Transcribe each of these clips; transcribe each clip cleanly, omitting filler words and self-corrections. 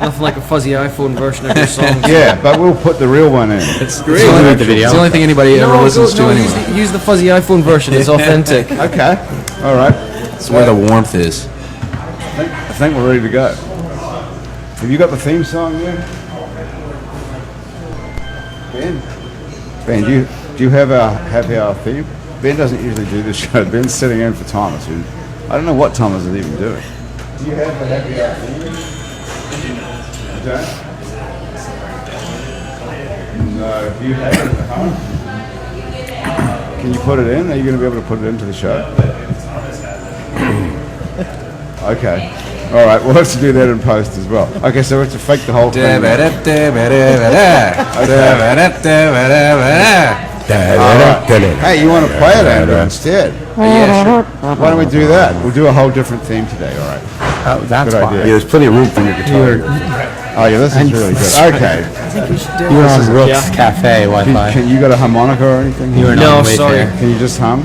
nothing like a fuzzy iPhone version of your song. Yeah, but we'll put the real one in. It's great. It's the only thing ananybody ever listens to anyway. Use the fuzzy iPhone version. It's authentic. Okay. All right. It's where the warmth is. I think we're ready to go. Have you got the theme song there? Ben, do you have our happy hour theme? Ben doesn't usually do this show. Ben's sitting in for Thomas, who I don't know what Thomas is even doing. Do you have the happy hour theme? You don't? No. Do you have it at home? Can you put it in? Are you going to be able to put it into the show? Okay. All right, we'll have to do that in post as well. Okay, so we have to fake the whole thing. Hey, you want to play it, Andrew, instead? Yeah, sure. Why don't we do that? We'll do a whole different theme today, all right? Oh, that's Good fine. idea. Yeah, there's plenty of room for your guitar. Oh, yeah, this is really good. Okay. You're on Rook's Cafe Wi-Fi. Can you got a harmonica or anything? You are No, not way sorry. there. Can you just hum?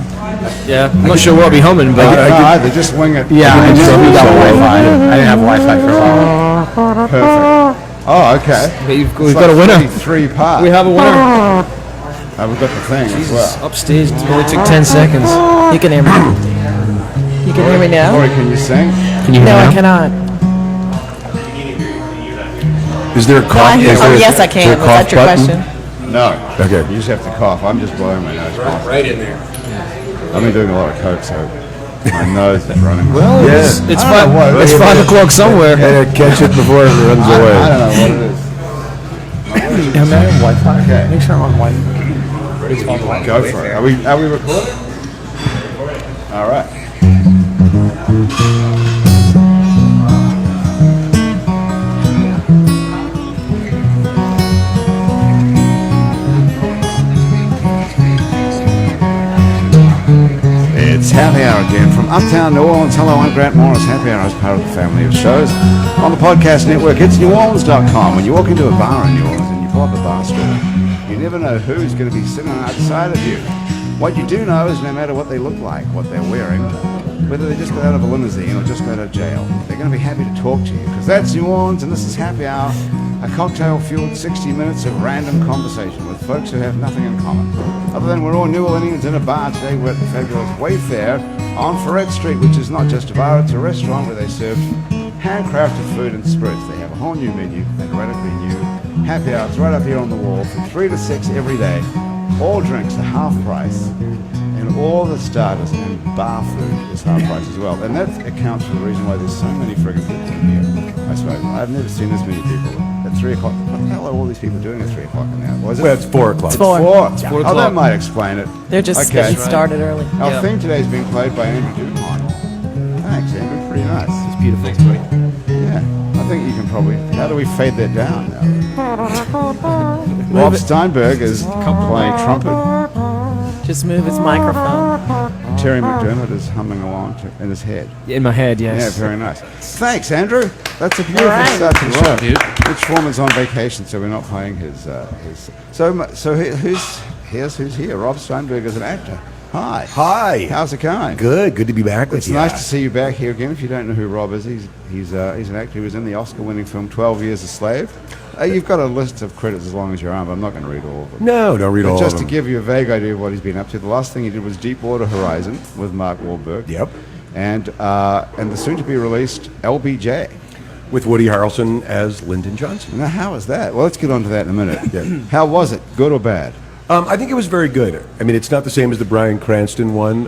Yeah, I'm not sure what I'll be humming, but No, either. Just wing it. Yeah, I just we got Wi-Fi. I didn't have Wi-Fi for a while. Perfect. Oh, okay. we've got a winner. 3 parts. We have a winner. We've got the thing as well. Upstage, it only took 10 seconds. You can hear me. You can hear me now? Corey, can you sing? Can you hear No, me I now? cannot. Is there a cough? Yes, I can. Was that your question? No. Okay. You just have to cough. I'm just blowing my nose. Right in there. I've been doing a lot of coke, so my nose is running. Well, Yeah. it's I don't know what it is. 5 o'clock somewhere. Catch it before it runs I away. don't know what it is. Am I on Wi-Fi? Okay. Make sure I'm on Wi-Fi. Go for it. Are we recording? All right. It's Happy Hour again from Uptown New Orleans. Hello, I'm Grant Morris. Happy Hour is part of the family of shows on the podcast network. It's neworleans.com. When you walk into a bar in New Orleans and you pull up a bar stool, you never know who's going to be sitting outside of you. What you do know is no matter what they look like, what they're wearing, whether they just got out of a limousine or just got out of jail, they're going to be happy to talk to you because that's New Orleans and this is Happy Hour, a cocktail-fueled 60 minutes of random conversation with folks who have nothing in common. Other than we're all New Orleanians in a bar today, we're at the fabulous Wayfair on Ferret Street, which is not just a bar, it's a restaurant where they serve handcrafted food and spirits. They have a whole new menu, they're radically new. Happy Hour, it's right up here on the wall from 3 to 6 every day. All drinks are half price, and all the starters and bar food is half price as well. And that accounts for the reason why there's so many friggin' people in here, I suppose. I've never seen this many people at 3 o'clock. What the hell are all these people doing at 3 o'clock in the hour? Well, it's 4 o'clock. It's 4. It's 4 Oh, that o'clock. might explain it. They're just Okay. getting started early. Our Yeah. theme today is being played by Andrew Dumont. Thanks, Andrew. Pretty nice. It's beautiful. Thanks, buddy. Yeah. I think you can probably... How do we fade that down now? Rob Steinberg is playing trumpet. Just move his microphone. Terry McDermott is humming along in his head. In my head, yes. Yeah, very nice. Thanks, Andrew. That's a beautiful right. start to the show. dude. Rich Foreman's on vacation, so we're not playing his. Who's here? Rob Steinberg is an actor. Hi. Hi. How's it going? Good. Good to be back with It's you. nice to see you back here again. If you don't know who Rob is, he's an actor who was in the Oscar-winning film 12 Years a Slave. You've got a list of credits as long as your arm, but I'm not going to read all of them. No, don't read But all just of to them. give you a vague idea of what he's been up to, the last thing he did was Deepwater Horizon with Mark Wahlberg. Yep. And the soon-to-be-released LBJ. With Woody Harrelson as Lyndon Johnson. Now, how was that? Well, let's get on to that in a minute. Yeah. How was it? Good or bad? I think it was very good. I mean, it's not the same as the Bryan Cranston one.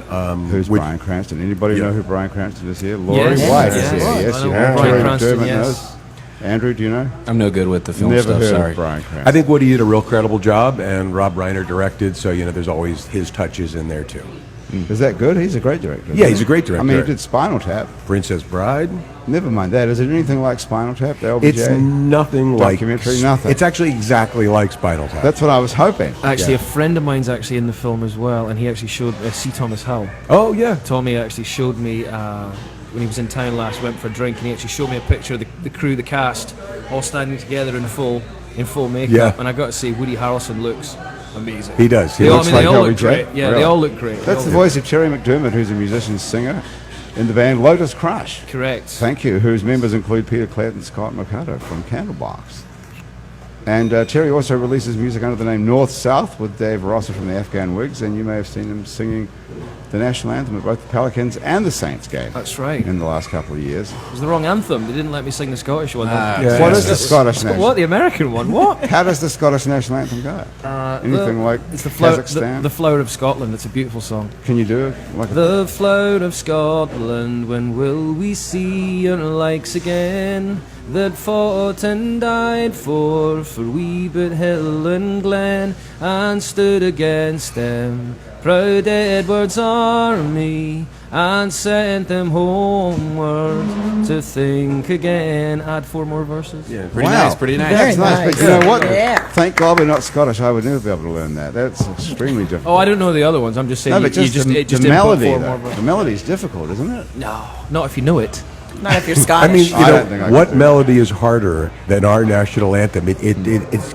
Who's which- Bryan Cranston? Anybody Yeah. know who Bryan Cranston is here? Laurie Yes. White Yes. is here. Yes, I you know know. Bryan Terry Cranston, McDermott yes. knows. Andrew, do you know? I'm no good with the film Never stuff, heard sorry. of Bryan Cranston. I think Woody did a real credible job, and Rob Reiner directed, so, there's always his touches in there, too. Is that good? He's a great director. Yeah, he's a great director. I mean, he did Spinal Tap. Princess Bride. Never mind that. Is it anything like Spinal Tap, the LBJ? It's nothing like... Documentary, nothing. It's actually exactly like Spinal Tap. That's what I was hoping. Actually, a friend of mine's actually in the film as well, and he actually showed C. Thomas Howell. Oh, yeah. Tommy actually showed me when he was in town last. Went for a drink, and he actually showed me a picture of the crew, the cast, all standing together in full makeup. Yeah. And I got to say, Woody Harrelson looks amazing. He does. He They all, looks they like all look LBJ? great. Yeah, Really? they all look great. That's the voice of Terry McDermott, who's a musician singer. in the band Lotus Crush. Correct. Thank you. Whose members include Peter Clett and Scott Mercado from Candlebox. And Terry also releases music under the name North South with Dave Rosser from the Afghan Wigs, and you may have seen him singing the national anthem at both the Pelicans and the Saints game. That's right. In the last couple of years. It was the wrong anthem. They didn't let me sing the Scottish one. What is the Scottish national? What? The American one? What? How does the Scottish national anthem go? Anything like It's the Kazakhstan? the flower of Scotland. It's a beautiful song. Can you do it? Like The flower of Scotland, when will we see your likes again? That fought and died for wee but hill and glen, and stood against them proud Edward's army, and sent them homeward to think again. Add 4 more verses. Yeah, pretty Wow. nice, pretty nice. Very That's nice, nice. but you know what? Yeah. Thank God we're not Scottish. I would never be able to learn that. That's extremely difficult. Oh, I don't know the other ones. I'm just saying. No, but you just, it just the input melody, 4 though. more verses. The melody's difficult, isn't it? No, not if you know it. Not if you're I Scottish. mean, you I don't think I know, what could do it. melody is harder than our national anthem? It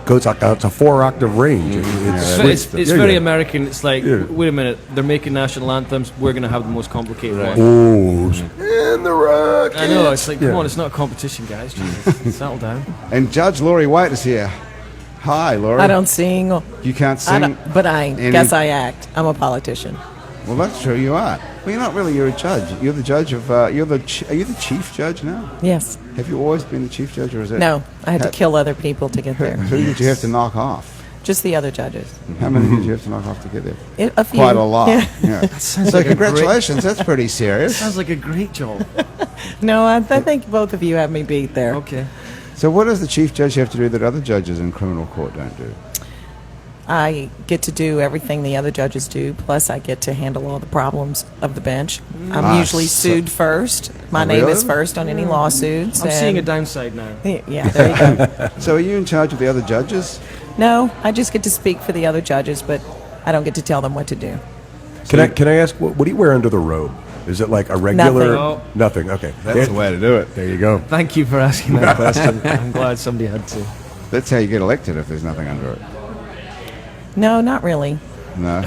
goes like it's a 4-octave range. It's very American. It's like, Yeah. wait a minute, they're making national anthems. We're going to have the most complicated one. Oh, and the rock. I know. It's like, come Yeah. on, it's not a competition, guys. Jesus, settle down. And Judge Laurie White is here. Hi, Laurie. I don't sing. You can't I sing. don't, but I any- guess I act. I'm a politician. Well, that's true. You are. Well, you're not really. You're a judge. You're the judge of. Are you the chief judge now? Yes. Have you always been the chief judge, or is it? No, I had to Ha- kill other people to get there. Who did you have to knock off? Just the other judges. How many did you have to knock off to get there? A few. Quite a lot. Yeah. Yeah. sounds So like a congratulations. That's pretty serious. Sounds like a great job. No, I think both of you have me beat there. Okay. So what does the chief judge have to do that other judges in criminal court don't do? I get to do everything the other judges do, plus I get to handle all the problems of the bench. I'm Ah, usually so- sued first. My Oh, name is really? first on any lawsuits. I'm seeing a and- downside now. Yeah, there you go. So are you in charge of the other judges? No, I just get to speak for the other judges, but I don't get to tell them what to do. Can I ask what do you wear under the robe? Is it like a regular? Nothing. Nothing. Okay, That's the way to do it. There you go. Thank you for asking that question. I'm glad somebody had to. That's how you get elected if there's nothing under it. No, not really. No.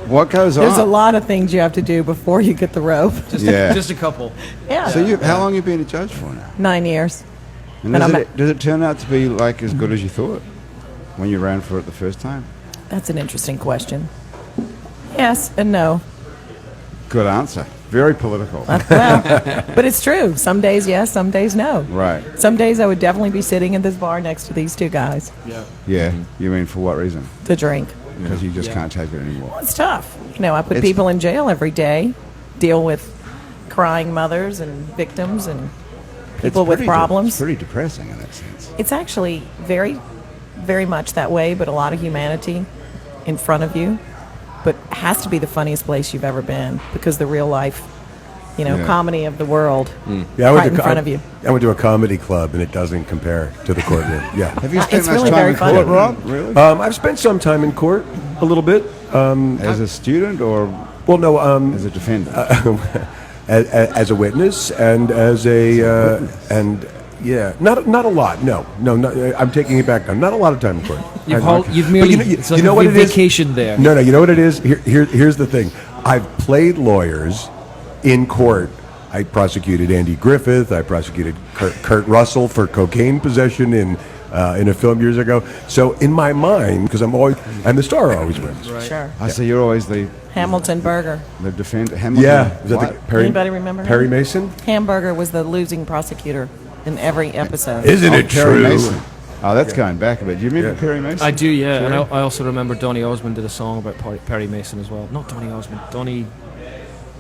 What goes There's a on? lot of things you have to do before you get the robe. Yeah. Just a couple. Yeah. So how long have you been a judge for now? 9 years. And And does I'm does it turn out to be like as good as you thought when you ran for it the first time? That's an interesting question. Yes and no. Good answer. Very political. Well, but it's true. Some days yes, some days no. Right. Some days I would definitely be sitting at this bar next to these two guys Yeah. You mean for what reason? to drink. Because you just can't take it anymore. It's tough. You know, I put It's- people in jail every day, deal with crying mothers and victims and people It's with pretty problems. It's pretty depressing in that sense. It's actually very, very much that way, but a lot of humanity in front of you. But it has to be the funniest place you've ever been because the real life, Yeah. comedy of the world Yeah, right in front of you. I went to a comedy club, and it doesn't compare to the courtroom. Yeah. Have you It's spent much really time very in funny. court, Rob? Really? I've spent some time in court, a little bit. As a student or Well, no, as a defendant? as a witness and as a and yeah, not a lot. No, not, I'm taking it back now. Not a lot of time in court. You've But merely you know what it is? vacation there. No, you know what it is? Here's the thing. I've played lawyers in court. I prosecuted Andy Griffith. I prosecuted Kurt Russell for cocaine possession in a film years ago. So in my mind, because I'm the star always wins. Sure. I see you're always the Hamilton Burger. defendant. Hamilton. Yeah, is that What? the Perry? Anybody remember him? Perry Mason? Hamburger was the losing prosecutor in every episode. Isn't Oh, it Perry true? Mason. Oh, that's going back a bit. Do you remember Yeah. Perry Mason? I do, yeah. And I also remember Donny Osmond did a song about Perry Mason as well. Not Donny Osmond. Donny,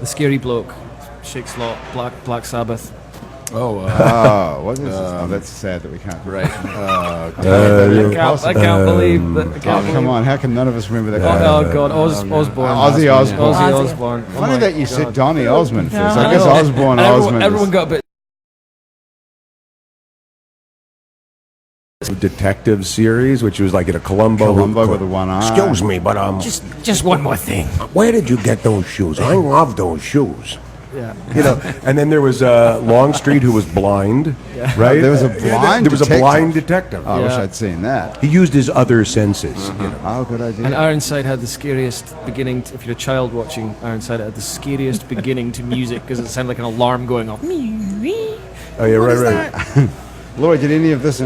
the scary bloke. Shakes Lot, Black Sabbath. Oh, Oh, what is this? Oh, that's sad that we can't. right. I can't believe that. I can't Oh, come on. How come none of us remember that? Oh, God, Osborne. Ozzy Osbourne. Ozzy Ozzy. Osbourne. Oh Funny my that you God. said Donny Osmond first. Yeah, I guess I know. Osborne And Osmond. everyone got a bit. Detective series, which was like in a Columbo with the one eye. Excuse me, but Just one more thing. where did you get those shoes? I love those shoes. Yeah. You know, and then there was Longstreet, who was blind, right? There was a blind There was a detective? blind detective. I wish Yeah. I'd seen that. He used his other senses. You know. Oh, good idea. And Ironside had the scariest beginning. If you're a child watching Ironside, it had the scariest beginning to music because it sounded like an alarm going off. Oh yeah, right. Laura, did any of this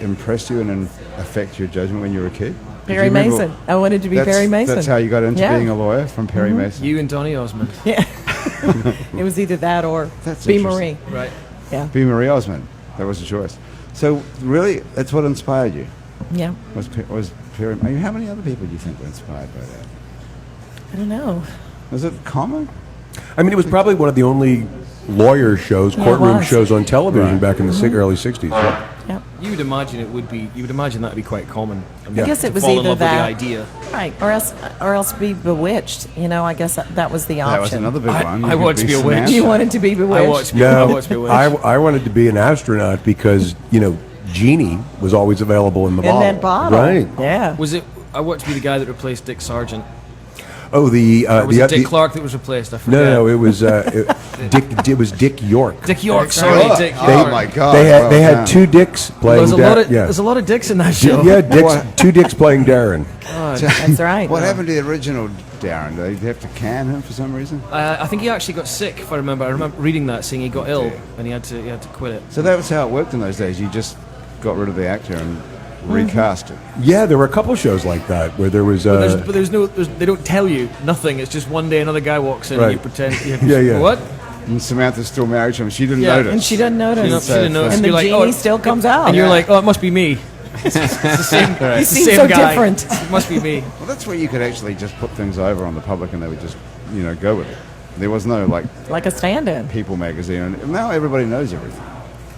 impress you and affect your judgment when you were a kid? Did Perry you remember- Mason. I wanted to be Perry Mason. That's how you got into Yeah. being a lawyer, from Perry Mason? You and Donny Osmond. Yeah. It was either that or That's B. interesting. Marie. Right. Yeah. B. Marie Osmond. That was the choice. So really, that's what inspired you. Yeah. Was Perry? I mean, how many other people do you think were inspired by that? I don't know. Was it common? I mean, it was probably one of the only lawyer shows, Yeah, it courtroom was. shows on television Right. back in the early '60s. Yeah. Yeah. You would imagine it would be. You would imagine that would be quite common. I guess to it was fall in either love that, with the idea. right, or else be bewitched. You know, I guess that was the option. That was another big one. I You could want to be a witch. Samantha. You wanted to be bewitched. I watched. I No, watched Bewitched. I wanted to be an astronaut because Genie was always available in the in bottle. that bottle. Right. Yeah. Was it? I wanted to be the guy that replaced Dick Sargent. Oh, the Or was the, it Dick the- Clark that was replaced? I forget. No, it was Dick. It was Dick York. Dick York. Sorry, Oh, Dick oh York. my God! They had well they had done. two Dicks playing. There's a lot of yeah. there's a lot of dicks in that show. Yeah, Dicks, What? two Dicks playing Darren. That's right. What happened to the original Darren? Did they have to can him for some reason? I think he actually got sick. If I remember reading that, saying he got ill and he had to quit it. So that was how it worked in those days. You just got rid of the actor and recast it. Yeah, there were a couple shows like that where there was. But they don't tell you nothing. It's just one day another guy walks in Right. and you pretend. Yeah. What? And Samantha's still married to him. She didn't Yeah, notice. And she doesn't notice. She didn't notice. And the You're like, genie oh, still comes out. And you're like, oh, it must be me. It's the same. You it's the seem same so guy. different. It must be me. Well, that's where you could actually just put things over on the public and they would just, go with it. There was no, like a stand-in. People magazine. And now everybody knows everything.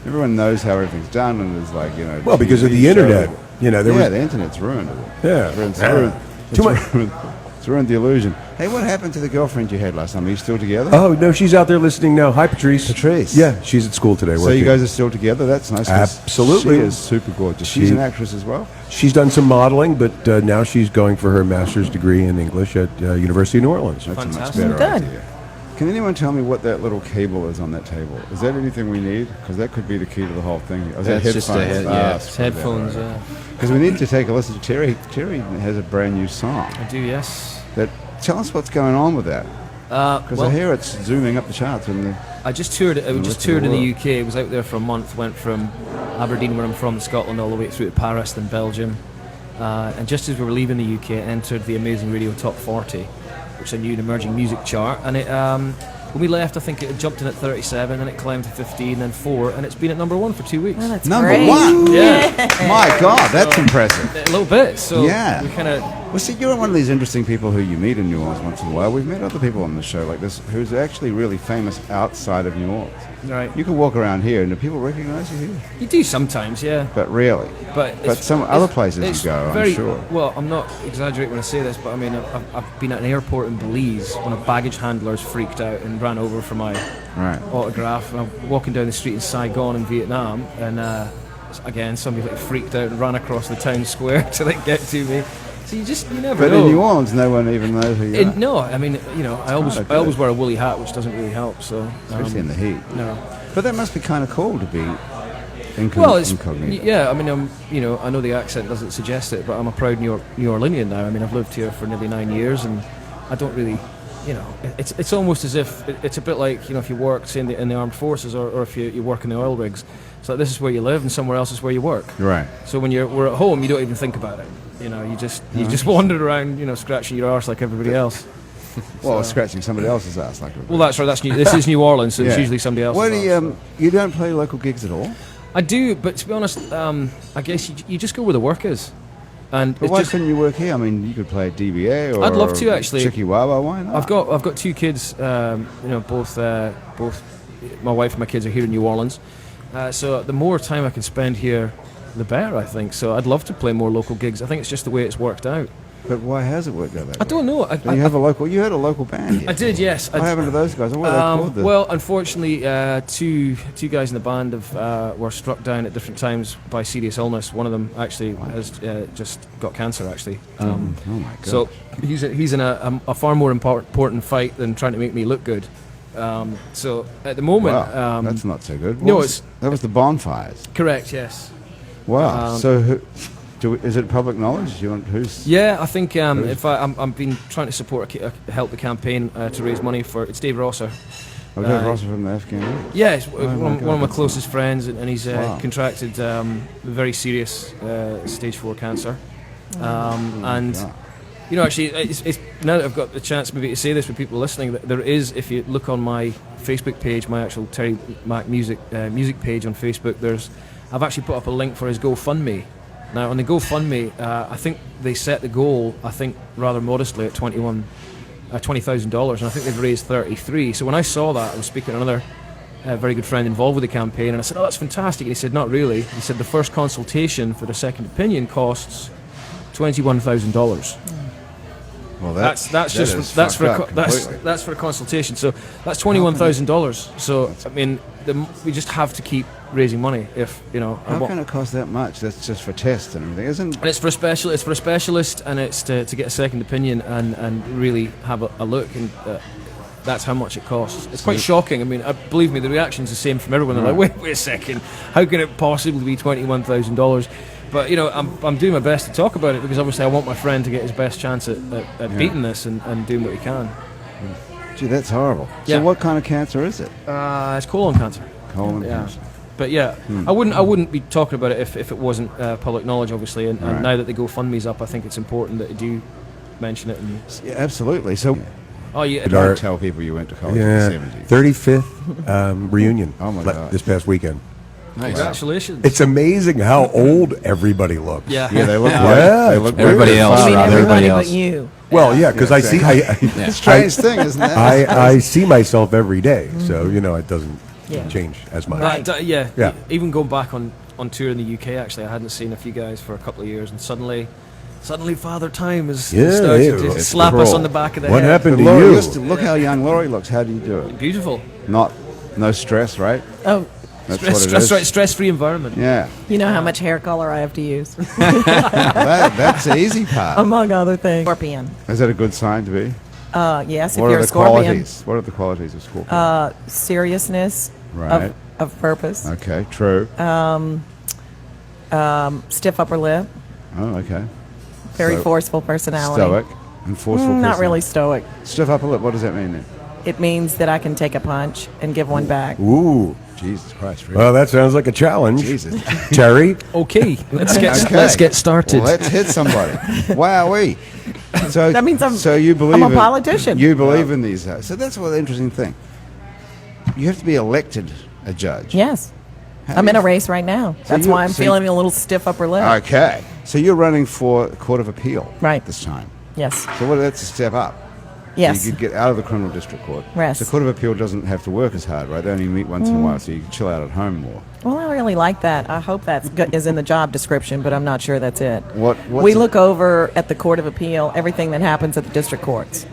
Everyone knows how everything's done and there's well, because of TV the show. internet. There was. The internet's ruined it. Yeah. It's ruined the illusion. Hey, what happened to the girlfriend you had last time? Are you still together? Oh no, she's out there listening now. Hi, Patrice. Patrice. Yeah, she's at school today. So working. you guys are still together? That's nice. 'cause Absolutely. She is super gorgeous. She's an actress as well? She's done some modeling, but now she's going for her master's degree in English at University of New Orleans. That's Fantastic. a much better Good. idea. Can anyone tell me what that little cable is on that table? Is that anything we need? Because that could be the key to the whole thing. Is that That's just a headphones? head- yeah. It's headphones. Yeah, Because we need to take a listen to Terry. Terry has a brand new song. I do. Yes. Tell us what's going on with that. Because Well, I hear it's zooming up the charts. I just toured it. I the just rest of toured the in the world. UK. I was out there for a month. Went from Aberdeen, where I'm from, Scotland, all the way through to Paris, then Belgium. And just as we were leaving the UK, it entered the Amazing Radio Top 40, which is a new and emerging music chart. And it, when we left, I think it had jumped in at 37, and it climbed to 15, then 4, and it's been at number 1 for 2 weeks. Oh, that's Number great. one. Yeah, My God, that's impressive. a little bit. So Yeah. we kind of. Well, see, you're one of these interesting people who you meet in New Orleans once in a while. We've met other people on the show like this who's actually really famous outside of New Orleans. Right. You can walk around here and do people recognize you here? You do sometimes, yeah. But really. But some other places you it's go, I'm very, sure. Well, I'm not exaggerating when I say this, but I mean, I've been at an airport in Belize when a baggage handler's freaked out and ran over for my Right. autograph. And I'm walking down the street in Saigon in Vietnam, and again, somebody freaked out and ran across the town square to get to me. So you never But know. in New Orleans, no one even knows who you are. No, I mean, I always wear a woolly hat, which doesn't really help. So Especially in the heat. no. But that must be kind of cool to be Well, it's incognito. yeah. I mean, I know the accent doesn't suggest it, but I'm a proud New Orleanian now. I mean, I've lived here for nearly 9 years, and I don't really, it's almost as if it's a bit like if you work, say, in the armed forces, or if you work in the oil rigs. It's like this is where you live, and somewhere else is where you work. Right. So when we're at home, you don't even think about it. You just wandered around, scratching your arse like everybody else. Well, scratching somebody else's ass like Well, that's right. This is New Orleans, so it's Yeah. usually somebody else. What do you don't play local gigs at all? I do, but to be honest, I guess you just go where the work is. And But it's why just, couldn't you work here? I mean, you could play at DBA or I'd love to, actually. Chiquiwawa, why not? I've got 2 kids. Both my wife and my kids are here in New Orleans. So the more time I can spend here, the better, I think. So I'd love to play more local gigs. I think it's just the way it's worked out. But why has it worked out that I way? don't know. You had a local band here. I did, yes. What happened to those guys? What are they called? Well, unfortunately, two guys in the band were struck down at different times by serious illness. One of them actually has just got cancer, actually. oh my God. So he's in a far more important fight than trying to make me look good. So at the moment, Wow, that's not so good. no, That was the bonfires. correct. Yes. Wow. So is it public knowledge? Who's? Yeah, I think I've been trying to help the campaign to raise money for. It's Dave Rosser. Dave Rosser from the Afghan. Yeah, he's my one God, of my that's closest friends, and he's Wow. contracted very serious stage 4 cancer. And God. you know, actually, it's now that I've got the chance maybe to say this with people listening, that there is, if you look on my Facebook page, my actual Terry Mac music page on Facebook, I've actually put up a link for his GoFundMe. Now on the GoFundMe, I think they set the goal, I think rather modestly, at $20,000, and I think they've raised 33. So when I saw that, I was speaking to another very good friend involved with the campaign, and I said, "Oh, that's fantastic." And he said, "Not really." He said, "The first consultation for the second opinion costs $21,000." Well, That's fucked up completely. that's for a consultation. So that's $21,000. So I mean, we just have to keep raising money. If you know, How can it cost that much? That's just for tests and everything, isn't? and it's for a specialist, and it's to get a second opinion and really have a look, and that's how much it costs. It's quite shocking. I mean, believe me, the reaction's the same from everyone. They're like, wait a second, how can it possibly be $21,000? But you know, I'm doing my best to talk about it, because obviously I want my friend to get his best chance at beating this and doing what he can. Gee, that's horrible. Yeah. So what kind of cancer is it? It's colon cancer. Colon Yeah. cancer. But yeah, I wouldn't be talking about it if it wasn't public knowledge, obviously. And Right. now that the GoFundMe's up, I think it's important that you do mention it. And Yeah, absolutely. So oh yeah, don't tell people you went to college in the Yeah, 70s. 35th reunion. Oh my God. This past weekend. congratulations. It's amazing how old everybody looks. Yeah, Yeah, they look Yeah. great. They look Everybody great. else. I mean, Right, everybody everybody but else. you. Well, yeah, because Yeah, I see, Yeah. Strange thing, isn't that? I see myself every day, so you know it doesn't Yeah. change as much. Yeah. Yeah. Even going back on tour in the UK, actually, I hadn't seen a few guys for a couple of years, and suddenly Father Time is Yeah, starting yeah, to it's slap us cruel. on the back of the What head. happened But to Laurie, you? look how young Laurie looks. How do you do it? Beautiful. No stress, right? Oh, That's what it is. Stress-free environment. Yeah, you know how much hair color I have to use, that's the easy part. among other things. Scorpion. Is that a good sign to be? Yes, if What you're are a the scorpion. qualities? What are the qualities of Scorpio? Seriousness Right. of purpose. Okay, true. Stiff upper lip. Oh, okay. Very So- forceful personality. Stoic and forceful. Not really personality. stoic. Stiff upper lip. What does that mean then? It means that I can take a punch and give one back. Ooh, Jesus Christ! Really? well, that sounds like a challenge. Jesus. Terry, Okay, let's get Okay. let's get started. Well, let's hit somebody. Wowee. So That means so you believe I'm a politician. You believe in these. So that's what the interesting thing. You have to be elected a judge. Yes. How I'm do in a you- race right now. That's you- why I'm so feeling a little stiff upper lip. Okay. So you're running for Court of Appeal. Right. This time. Yes. So that's a step up. Yes. You could get out of the criminal district court. Yes. The Court of Appeal doesn't have to work as hard, right? They only meet once in a while, so you can chill out at home more. Well, I really like that. I hope that is in the job description, but I'm not sure that's it. What's we it- look over at the Court of Appeal everything that happens at the district courts.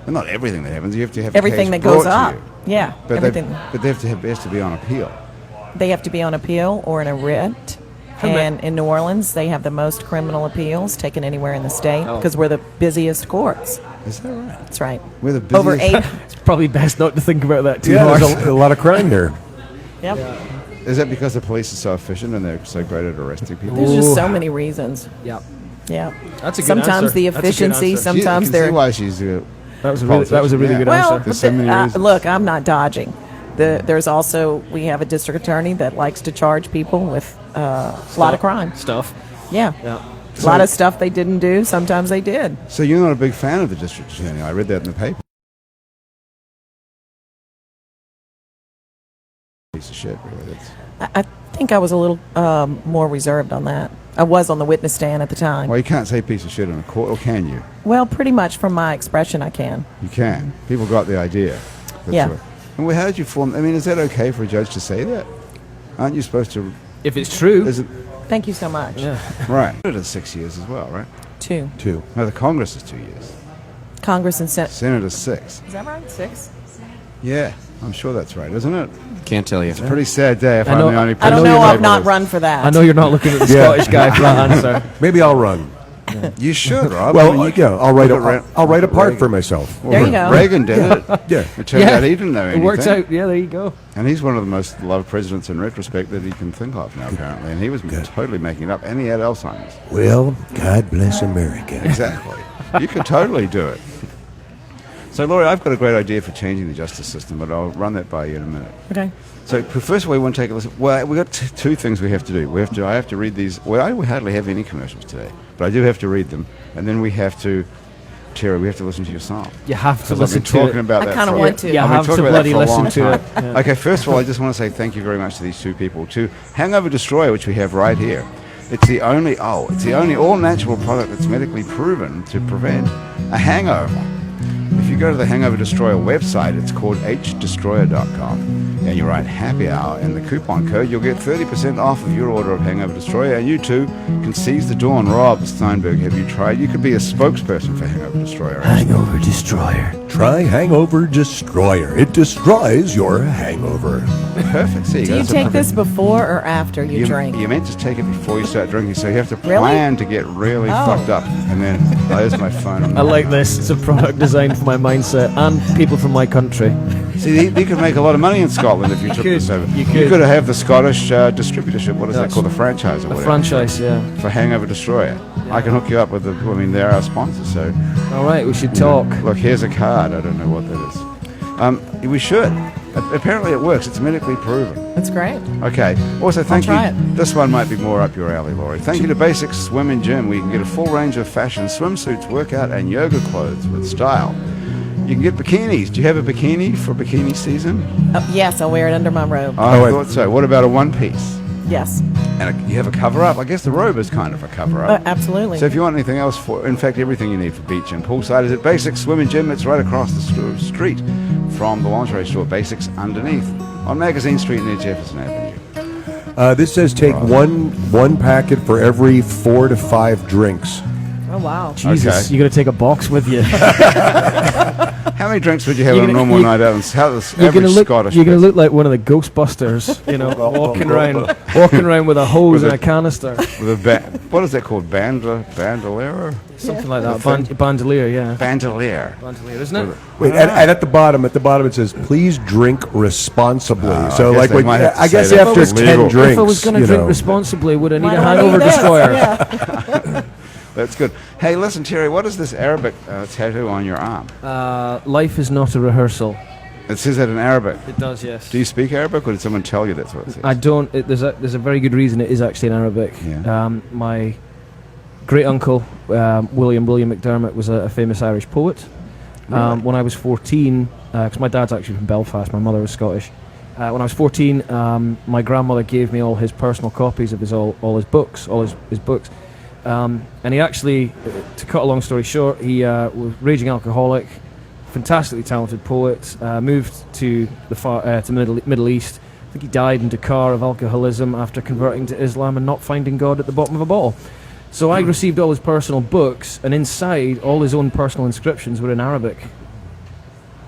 Well, not everything that happens. You have to have Everything the that case goes brought to up. you. Yeah. But everything. they have to have, it has to be on appeal. They have to be on appeal or in a writ. And in New Orleans, they have the most criminal appeals taken anywhere in the state because we're the busiest courts. Is that right? That's right. We're the busiest. Over 8. It's probably best not to think about that too yeah, hard. there's a lot of crime there. Yep. Is that because the police are so efficient and they're so great at arresting people? There's just so many reasons. Yeah, Yeah. that's a good Sometimes answer. the That's a good efficiency, answer. sometimes you can they're. see why she's That was a really good Well, answer. There's so many reasons. look, I'm not dodging. There's also, we have a district attorney that likes to charge people with a lot of crime. Stuff. Yeah. Yeah. A lot of stuff they didn't do, sometimes they did. So you're not a big fan of the district attorney. I read that in the paper. Piece of shit, really. That's, I think I was a little more reserved on that. I was on the witness stand at the time. well, you can't say piece of shit in a court, or can you? Well, pretty much from my expression, I can. You can. People got the idea. That's Yeah. what- And how did you form? I mean, is that okay for a judge to say that? Aren't you supposed to? If it's true. Is it Thank you so much. Yeah. right? It is 6 years as well, right? 2. No, the Congress is 2 years. Congress and Senate. Senate is 6. Is that right? 6? Yeah, I'm sure that's right, isn't it? Can't tell you. It's a pretty sad day if I know- I'm the only I person. don't know know. you're I've not not run for that. I know you're not looking at the Yeah. Scottish guy for that answer. Maybe I'll run. You should, Rob. Well, I mean, I'll write look at I'll write a look at part Reagan. for myself. There you go. Reagan did it. Yeah. It turned out he didn't know It anything. worked out. Yeah, there you go. And he's one of the most loved presidents in retrospect that he can think of now, apparently. And he was totally making it up. And he had Alzheimer's. Well, God bless America. Exactly. You could totally do it. So, Laurie, I've got a great idea for changing the justice system, but I'll run that by you in a minute. Okay. So, first of all, we want to take a listen. Well, we've got two things we have to do. I have to read these. Well, we hardly have any commercials today, but I do have to read them. And then we have to, Terry, we have to listen to your song. You have to Because I've listen been to talking it. about I that kinda for- want to. You I've been have to talking about that bloody for a listen long to time. it. Yeah. Okay, first of all, I just want to say thank you very much to these two people. To Hangover Destroyer, which we have right here. It's the only all-natural product that's medically proven to prevent a hangover. If you go to the Hangover Destroyer website, it's called hdestroyer.com, and you write happy hour in the coupon code, you'll get 30% off of your order of Hangover Destroyer, and you too can seize the dawn. Rob Steinberg, have you tried? You could be a spokesperson for Hangover Destroyer. Hangover Destroyer. Try Hangover Destroyer. It destroys your hangover. Perfect. See, Do you that's a take perfect- this before or after you drink? You meant to take it before you start drinking, so you have to Really? plan to get really Oh. fucked up. And then, there's my phone. I like this. It's a product designed for my mindset and people from my country. See, you could make a lot of money in Scotland if you took could. this over. You You could. could have the Scottish distributorship. What is that That's- called? The franchise or A whatever. franchise, yeah. For Hangover Destroyer. I can hook you up with they're our sponsors, so. All right, we should talk. Look, here's a card. I don't know what that is. We should. Apparently it works. It's medically proven. That's great. Okay. Also, thank try you. it. This one might be more up your alley, Laurie. Thank you to Basics Swim and Gym, where you can get a full range of fashion swimsuits, workout, and yoga clothes with style. You can get bikinis. Do you have a bikini for bikini season? Yes, I'll wear it under my robe. I Oh, I- thought so. What about a one piece? Yes, And you have a cover up. I guess the robe is kind of a cover up. absolutely. So if you want anything else, in fact, everything you need for beach and poolside is at Basics Swim and Gym. It's right across the street from the lingerie store, Basics underneath, on Magazine Street near Jefferson Avenue. This says take one packet for every 4 to 5 drinks. Oh wow. Jesus, Okay. you got to take a box with you. How many drinks would you have You're on a gonna- normal you- night out? And how does You're average gonna look. Scottish You're gonna person- look like one of the Ghostbusters. You know, walking around with a hose With and a- a canister, with a what is that called? Bandolier? something like that. thing. Bandolier, yeah. Bandolier. Bandolier, isn't it? Wait, and at the bottom it says, "Please drink responsibly." So, I guess like, they when, might have to I guess say that. after If it was 10 legal. drinks, If I was going to you drink know. responsibly, would I need Why a don't I hangover need this? destroyer? Yeah. That's good. Hey, listen, Terry, what is this Arabic tattoo on your arm? Life is not a rehearsal. It says that in Arabic. It does, yes. Do you speak Arabic, or did someone tell you that's what it says? I don't. There's a very good reason it is actually in Arabic. Yeah. My great uncle William McDermott was a famous Irish poet. When I was 14, because my dad's actually from Belfast, my mother was Scottish. When I was 14, my grandmother gave me all his personal copies of all his books. And he actually, to cut a long story short, he was raging alcoholic, fantastically talented poet, moved to the Middle East. I think he died in Dakar of alcoholism after converting to Islam and not finding God at the bottom of a bottle. So I received all his personal books, and inside, all his own personal inscriptions were in Arabic.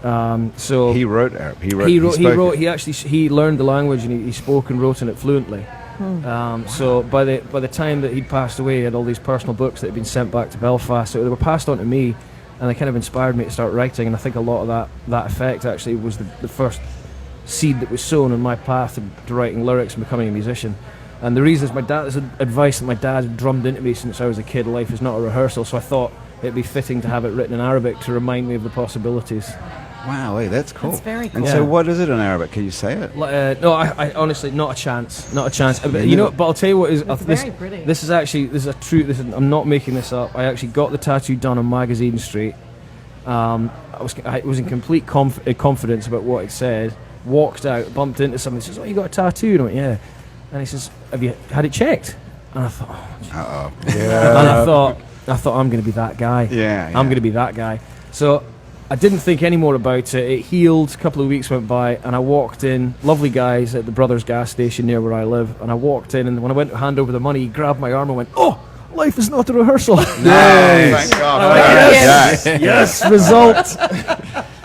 So He wrote Arabic. He learned the language, and he spoke and wrote in it fluently. So by the time that he'd passed away, he had all these personal books that had been sent back to Belfast. So they were passed on to me, and they kind of inspired me to start writing. And I think a lot of that effect actually was the first seed that was sown on my path to writing lyrics and becoming a musician. And the reason is there's advice that my dad drummed into me since I was a kid: life is not a rehearsal. So I thought it'd be fitting to have it written in Arabic to remind me of the possibilities. Wow, hey, that's cool. That's very And cool. so, what is it in Arabic? Can you say it? No, I honestly, not a chance. But, you know, but I'll tell you what is It's this. very pretty. This is a true. I'm not making this up. I actually got the tattoo done on Magazine Street. I was in complete confidence about what it said. Walked out, bumped into someone. Says, "Oh, you got a tattoo?" And I went, "Yeah." And he says, "Have you had it checked?" And I thought, Uh-oh. and I thought, I'm going to be that guy. Yeah, I'm going to be that guy. So I didn't think any more about it. It healed. A couple of weeks went by, and I walked in. Lovely guys at the Brothers gas station near where I live. And I walked in, and when I went to hand over the money, he grabbed my arm and went, "Oh, life is not a rehearsal." Nice. Thank God. Yes. Yes. Yes, result.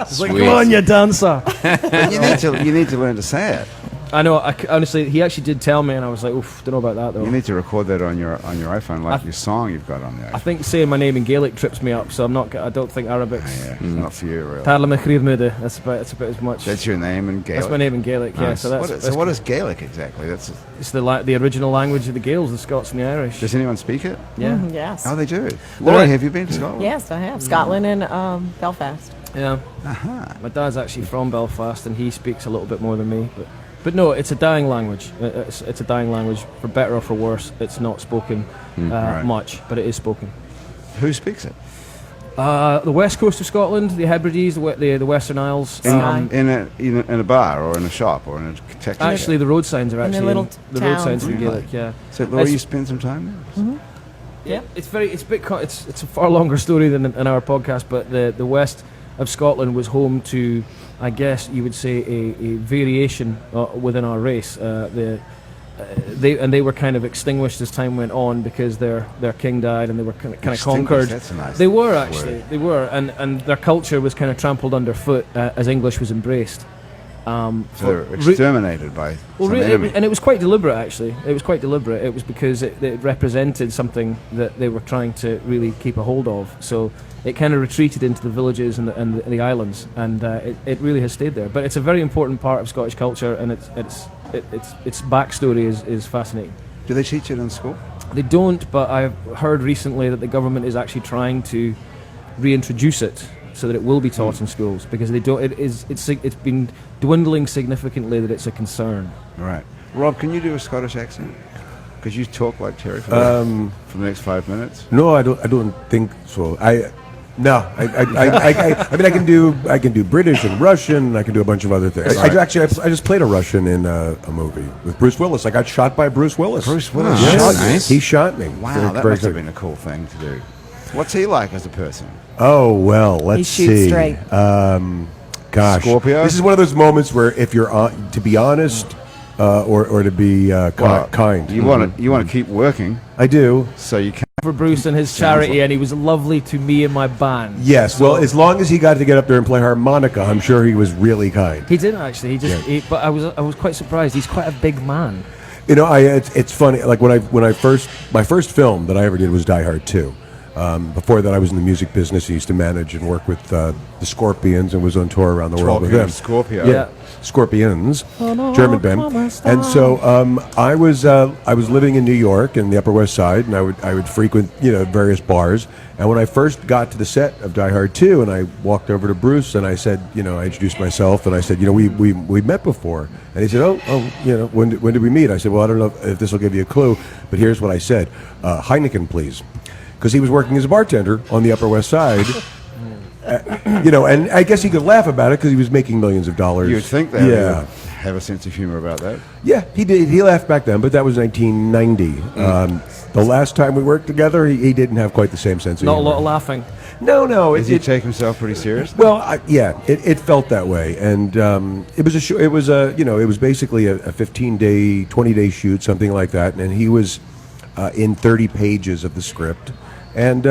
It's like, come on, you dancer. But you need to learn to say it. I know. Honestly, he actually did tell me, and I was like, "Oof, don't know about that though." You need to record that on your iPhone, like your song you've got on there. I think saying my name in Gaelic trips me up, so I'm not. I don't think Arabic's. Yeah, it's not for you, really. Tarla Machrir Mude. That's about as much. That's your name in Gaelic. That's my name in Gaelic. Yeah. Nice. So that's what is Gaelic exactly? That's. it's the original language of the Gaels, the Scots and the Irish. Does anyone speak it? Yeah. Yes. Oh, they do. Laurie, are- have you been to Scotland? Yes, I have. Scotland and Belfast. Yeah. My dad's actually from Belfast, and he speaks a little bit more than me. But no, it's a dying language. It's a dying language, for better or for worse. It's not spoken right. much, but it is spoken. Who speaks it? The west coast of Scotland, the Hebrides, the Western Isles. In a bar or in a shop or in a taxi. Actually, the road signs are In the actually little the road towns. signs are in Really? Gaelic. Yeah. So, Laurie, It's- you spend some time there? Yeah, it's a bit. It's a far longer story than in our podcast, but the west of Scotland was home to, I guess you would say, a variation within our race. They were kind of extinguished as time went on because their king died and they were kind of Extinguished, conquered. that's a nice They were word. actually, they were, and their culture was kind of trampled underfoot as English was embraced. So they're exterminated by some enemy. And it was quite deliberate, actually. It was quite deliberate. It was because it represented something that they were trying to really keep a hold of. So it kind of retreated into the villages and the islands, and it really has stayed there. But it's a very important part of Scottish culture, and its backstory is fascinating. Do they teach it in school? They don't, but I've heard recently that the government is actually trying to reintroduce it so that it will be taught in schools, because they don't. It's been dwindling significantly. That it's a concern. Right. Rob, can you do a Scottish accent? Because you talk like Terry for the next 5 minutes. No, I don't think so. I mean, I can do British and Russian. I can do a bunch of other things. Right. I just played a Russian in a movie with Bruce Willis. I got shot by Bruce Willis. Bruce Willis Yes. shot you? Nice. He shot me. Wow, Very- that very must have good. been a cool thing to do. What's he like as a person? Oh well, let's see. shoots straight. Gosh, Scorpio? This is one of those moments where if you're to be honest, or to be kind. You want to keep working, I do. so you can. For Bruce and his charity, and he was lovely to me and my band. Yes. Well, as long as he got to get up there and play harmonica, I'm sure he was really kind. He did actually. But I was quite surprised. He's quite a big man. You know, it's funny. Like my first film that I ever did was Die Hard 2. Before that, I was in the music business. I used to manage and work with the Scorpions and was on tour around the world with them. Scorpio. Yeah. Scorpions, German band. And so I was living in New York in the Upper West Side, and I would frequent various bars. And when I first got to the set of Die Hard 2, and I walked over to Bruce and I said, I introduced myself and I said, we met before. And he said, when did we meet? I said, well, I don't know if this will give you a clue, but here's what I said: Heineken, please. Because he was working as a bartender on the Upper West Side, and I guess he could laugh about it because he was making millions of dollars. You'd think that. Yeah, Have a sense of humor about that. yeah, he did. He laughed back then, but that was 1990. The last time we worked together, he didn't have quite the same sense of Not a humor. lot of laughing. No. Did he take himself pretty serious? Well, it felt that way, and it was basically a 15-day, 20-day shoot, something like that, and he was in 30 pages of the script, and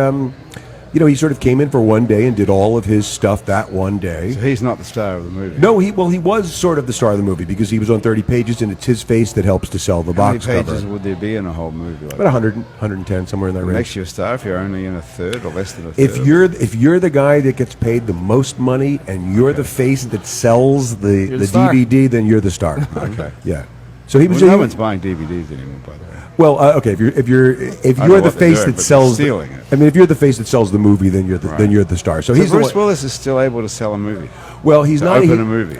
he sort of came in for one day and did all of his stuff that one day. So he's not the star of the movie. No, he was sort of the star of the movie because he was on 30 pages, and it's his face that helps to sell the How many box pages cover. would there be in a whole movie? Like About 100, 110, somewhere in that It range. makes you a star if you're only in a third or less than a third. If you're the guy that gets paid the most money and you're the face that sells the the star. DVD, then you're the star. Okay. Yeah. So he was. Well, no one's buying DVDs anymore, by the way. Well, okay. If you're know the what they're face doing, that but sells, they're stealing it. I mean, if you're the face that sells the movie, then you're the Right. star. So So he's the Bruce one. Willis is still able to sell a movie. Well, he's to not open a movie.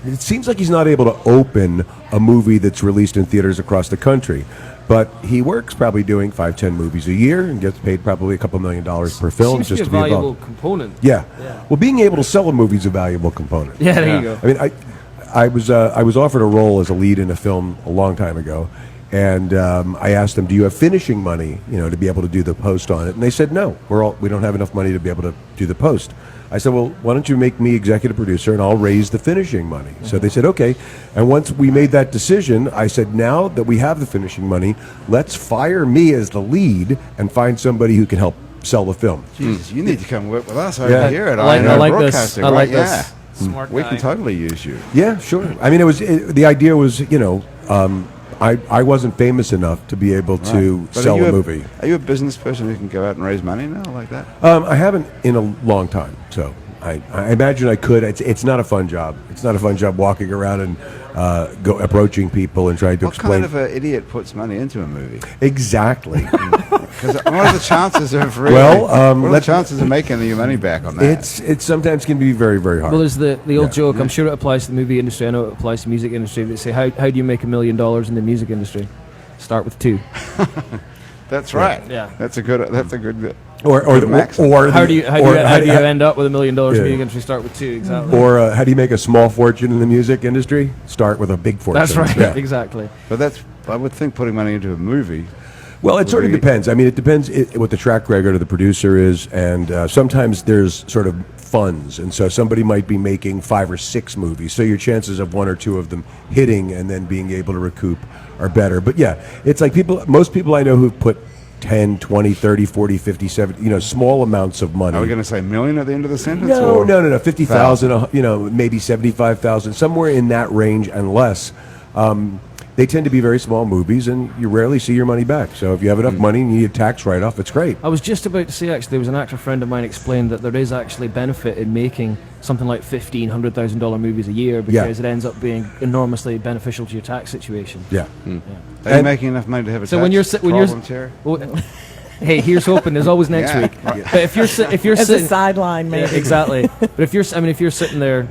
It seems like he's not able to open a movie that's released in theaters across the country. But he works probably doing 5-10 movies a year and gets paid probably a couple $1 million per film Seems just to to be a be valuable involved. component. Yeah. Yeah. Well, being able to sell a movie is a valuable component. Yeah, there Yeah. you go. I mean, I was offered a role as a lead in a film a long time ago, and I asked them, "Do you have finishing money, to be able to do the post on it?" And they said, "No, we don't have enough money to be able to do the post." I said, "Well, why don't you make me executive producer, and I'll raise the finishing money?" So they said, "Okay." And once we made that decision, I said, "Now that we have the finishing money, let's fire me as the lead and find somebody who can help sell the film." Jesus, you need to come work with us over Yeah. here at I like INO this. Broadcasting. I like right? this. Smart We guy. can totally use you. Yeah, sure. I mean, the idea was, I wasn't famous enough to be able to Right. But sell are you a movie. Are you a business person who can go out and raise money now like that? I haven't in a long time, so I imagine I could. It's not a fun job. It's not a fun job walking around and go approaching people and trying to What explain. kind of an idiot puts money into a movie? Exactly. Because what are the chances of really, Well, what are the let's- chances of making your money back on that? It sometimes can be very, very hard. Well, there's the old Yeah. joke. I'm sure it applies to the movie industry. I know it applies to the music industry. They say, how do you make $1 million in the music industry? Start with 2. That's right. Yeah. That's a good. or good maxim. How do you end up with $1 million in the Yeah. music industry? Start with 2. Exactly. Or how do you make a small fortune in the music industry? Start with a big fortune. That's right. Yeah. Exactly. But I would think putting money into a movie. Well, it sort of Would be- depends. I mean, it depends what the track record of the producer is, and sometimes there's sort of funds, and so somebody might be making 5 or 6 movies, so your chances of 1 or 2 of them hitting and then being able to recoup are better. But yeah, it's like most people I know who've put 10, 20, 30, 40, 50, 70, small amounts of money. Are we going to say million at the end of the sentence? No, or no, 50,000, maybe 75,000, somewhere in that range and less. They tend to be very small movies, and you rarely see your money back. So if you have enough money and you need a tax write-off, it's great. I was just about to say, actually, there was an actor friend of mine explained that there is actually benefit in making something like $15,000, $100,000 movies a year because it ends up being enormously beneficial to your tax situation. Yeah. Are you And- making enough money to have a So tax when you're problem, Terry? well, hey, here's hoping. There's always next Yeah. week. But if you're As sitting a sideline, Yeah, maybe. exactly. But if you're sitting there,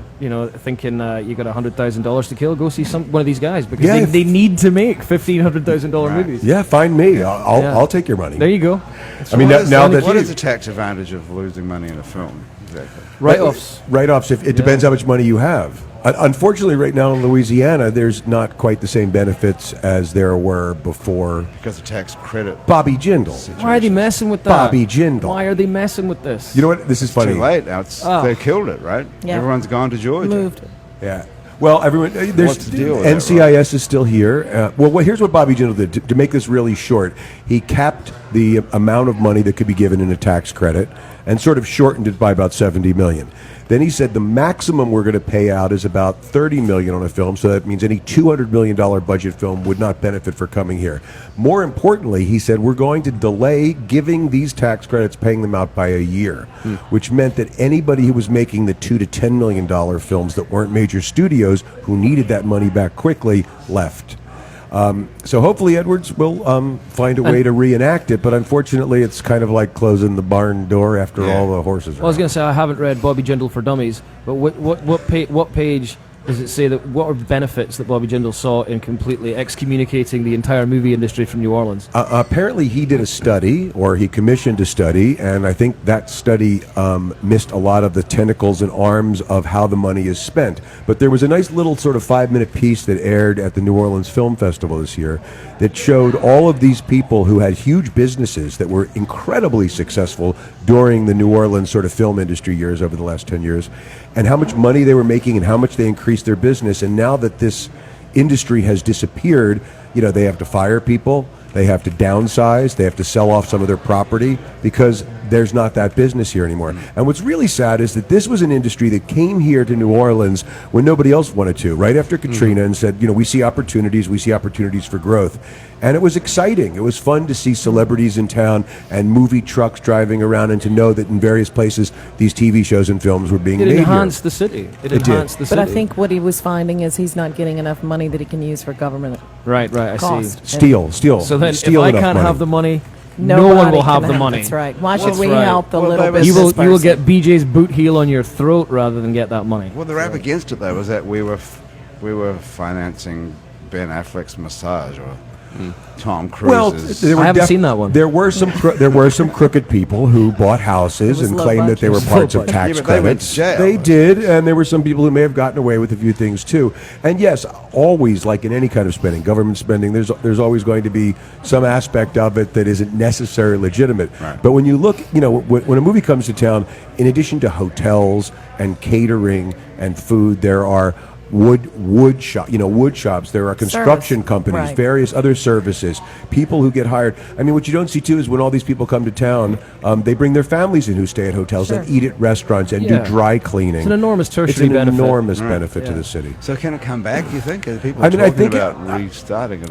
thinking you got $100,000 to kill, go see one of these guys because Yeah, they need to make $1,500,000 Right. movies. Yeah, find me. Yeah. I'll take your money. There you go. I mean, now that what is the tax advantage of losing money in a film? Exactly. Write-offs. write-offs, it depends how much money you have. Unfortunately, right now in Louisiana, there's not quite the same benefits as there were before Because of tax credit. Bobby Jindal. Why are they messing with that? Bobby Jindal. Why are they messing with this? You know what? This is funny. Too late. Now they killed it, right? Yeah. Everyone's gone to Georgia. Moved. Yeah. Well, everyone. There's What's the deal with that, NCIS is still here. Here's what Bobby Jindal did. To make this really short, he capped the amount of money that could be given in a tax credit and sort of shortened it by about $70 million. Then he said the maximum we're going to pay out is about $30 million on a film, so that means any $200 million budget film would not benefit for coming here. More importantly, he said we're going to delay giving these tax credits, paying them out by a year, which meant that anybody who was making the $2 to $10 million films that weren't major studios who needed that money back quickly left. So hopefully Edwards will find a way to reenact it, but unfortunately it's kind of like closing the barn door after Yeah. all the horses are Well, I was out. going to say I haven't read Bobby Jindal for Dummies, but what page does it say that what are benefits that Bobby Jindal saw in completely excommunicating the entire movie industry from New Orleans? Apparently he did a study, or he commissioned a study, and I think that study missed a lot of the tentacles and arms of how the money is spent. But there was a nice little sort of 5-minute piece that aired at the New Orleans Film Festival this year that showed all of these people who had huge businesses that were incredibly successful during the New Orleans sort of film industry years over the last 10 years, and how much money they were making and how much they increased their business. And now that this industry has disappeared, they have to fire people, they have to downsize, they have to sell off some of their property because there's not that business here anymore. And what's really sad is that this was an industry that came here to New Orleans when nobody else wanted to, right after Katrina, and said, we see opportunities for growth. And it was exciting. It was fun to see celebrities in town and movie trucks driving around, and to know that in various places these TV shows and films were being It made enhanced here. the city. It did. enhanced the But city. I think what he was finding is he's not getting enough money that he can use for government right, I cost. see. Steal. So then, if steal I enough can't money. have the money, no Nobody one will can have the money. That's right. Why should That's we right. help the Well, little they were- business You will person? get BJ's boot heel on your throat rather than get that money. Well, the rap against it though was that we were financing Ben Affleck's massage or Tom Well, Cruise's. there were I haven't seen that one. There were some crooked people who bought houses It was and low claimed that they were budget. parts Low of budget. tax Yeah, but they went credits. to jail. They did, and there were some people who may have gotten away with a few things too. And yes, always, like in any kind of spending, government spending, there's always going to be some aspect of it that isn't necessarily legitimate. Right. But when you look, when a movie comes to town, in addition to hotels and catering and food, there are wood shop, wood shops. There are construction Service, companies, right. various other services, people who get hired. I mean, what you don't see too is when all these people come to town, they bring their families in who stay at hotels and eat at restaurants and do Yeah. dry cleaning. It's an enormous tertiary It's an benefit. enormous benefit to the city. So can it come back, you think? Are people I mean, I talking think about restarting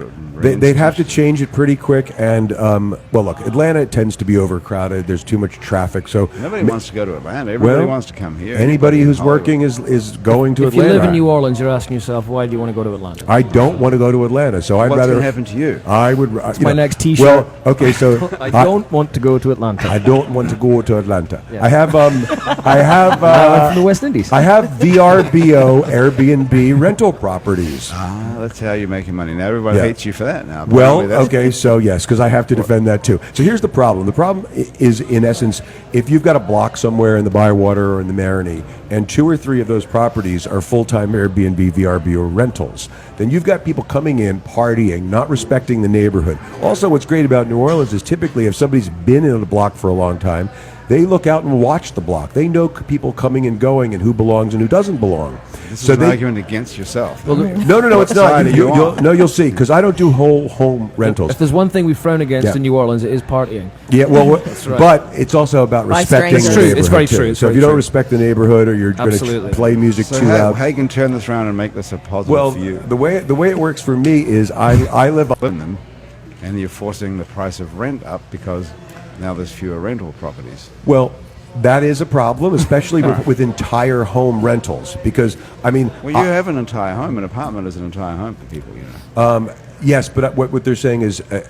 it? They'd have to change it pretty quick. And, well, look, Atlanta tends to be overcrowded. There's too much traffic. So Nobody wants to go to Atlanta. Everybody well, wants to come here. anybody who's Hollywood. working is going to If you Atlanta. live in New Orleans, you're asking yourself, why do you want to go to Atlanta? I don't want to go to Atlanta, so I'd What's rather. going to happen to you? I would. my next T-shirt. Well, okay, so I don't want to go to Atlanta. I don't want to go to Atlanta. Yeah. I have. I'm from the West Indies. I have VRBO Airbnb rental properties. That's how you're making money. Now everybody Yeah. hates you for that now. Well, Apparently that's- okay, so yes, because I have to defend that too. So here's the problem. The problem is, in essence, if you've got a block somewhere in the Bywater or in the Marigny, and 2 or 3 of those properties are full-time Airbnb, VRBO rentals, then you've got people coming in, partying, not respecting the neighborhood. Also, what's great about New Orleans is typically if somebody's been in a block for a long time, they look out and watch the block. They know people coming and going and who belongs and who doesn't belong. This is So an they, argument against yourself. no, it's not. side are you on? You'll see, because I don't do whole home rentals. If there's one thing we frown against Yeah. in New Orleans, it is partying. Yeah, well, right. but it's also about By respecting the strangers. It's true. neighborhood. It's very too. true. It's So if very you don't true. respect the neighborhood, or you're going to Absolutely. play music So too how loud. you can turn this around and make this a positive Well, for you? the way it works for me is I live. In them, and you're forcing the price of rent up because now there's fewer rental properties. Well, that is a problem, especially with entire home rentals, because I mean, Well, you have an entire home. An apartment is an entire home for people, you know. yes, but what they're saying is a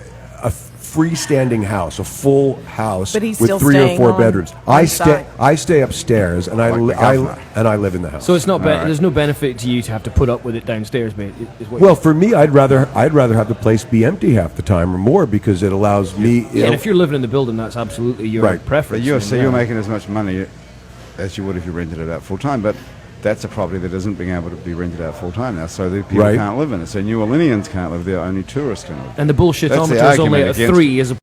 freestanding house, a full house But he's with still 3 or staying 4 on bedrooms. one side. I stay upstairs, and Like the governor. I live in the house. So it's not. Alright. There's no benefit to you to have to put up with it downstairs, mate. Is what Well, for me, I'd rather have the place be empty half the time or more, because it allows me. yeah, and if you're living in the building, that's absolutely your Right. preference. But you're, I mean, so yeah. you're making as much money as you would if you rented it out full time. But that's a property that isn't being able to be rented out full time now, so the people Right. can't live in it. So New Orleanians can't live there; only tourists can live. And the bullshitometer That's the is only argument at against 3 as a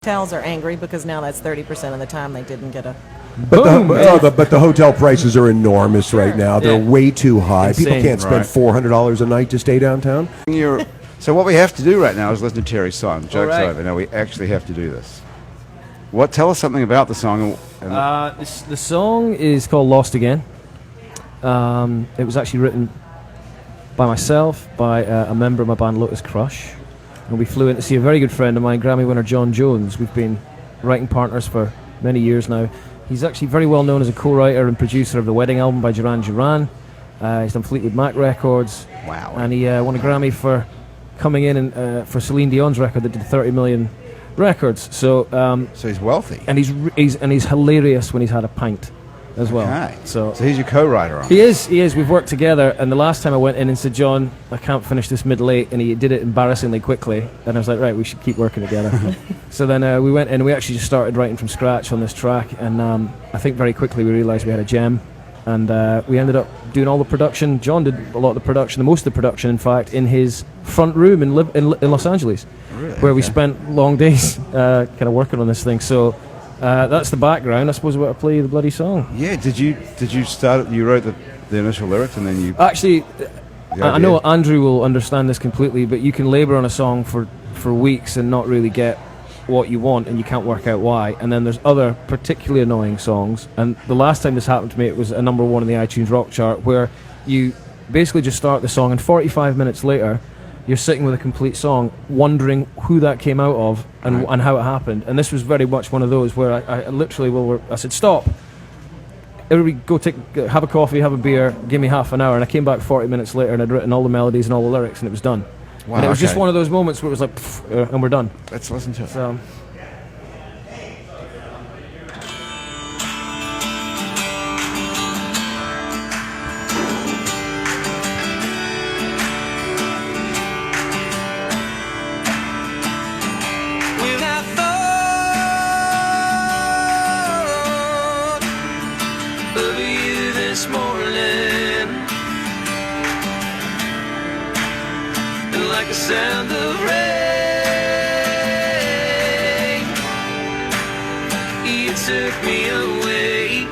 Hotels are angry because now that's 30% of the time they didn't get a. But the hotel prices are enormous right now. They're Yeah. way too high. People Insane. can't spend Right. $400 a night to stay downtown. So what we have to do right now is listen to Terry's song. Joke's Alright. over. Now we actually have to do this. Tell us something about the song. The song is called Lost Again. It was actually written by myself, by a member of my band Lotus Crush. And we flew in to see a very good friend of mine, Grammy winner John Jones. We've been writing partners for many years now. He's actually very well known as a co-writer and producer of the Wedding album by Duran Duran. He's done Fleetwood Mac records. Wow. And he won a Grammy for coming in and, for Celine Dion's record that did 30 million records. So So he's wealthy. and he's hilarious when he's had a pint as well. Okay. So So he's your co-writer on. he is. We've worked together, and the last time I went in and said, John, I can't finish this mid-late, and he did it embarrassingly quickly, and I was like, right, we should keep working together. So then we went in, and we actually just started writing from scratch on this track, and I think very quickly we realised we had a gem, and we ended up doing all the production. John did a lot of the production, most of the production, in fact, in his front room in Los Angeles, where we spent long days kind of working on this thing. So that's the background. I suppose we ought to play the bloody song. Yeah. Did you start? You wrote the initial lyrics and then you. Actually, the I know idea? Andrew will understand this completely, but you can labour on a song for weeks and not really get what you want, and you can't work out why. And then there's other particularly annoying songs. And the last time this happened to me, it was a number 1 in the iTunes Rock Chart, where you basically just start the song, and 45 minutes later, you're sitting with a complete song, wondering who that came out of and how it happened. And this was very much one of those where I literally I said, stop. Everybody go have a coffee, have a beer, give me half an hour. And I came back 40 minutes later, and I'd written all the melodies and all the lyrics, and it was done. Wow, And it was just okay. one of those moments where it was like, pff, and we're done. Let's listen to it. So, When I thought of you this morning, and like a sound of rain, you took me away.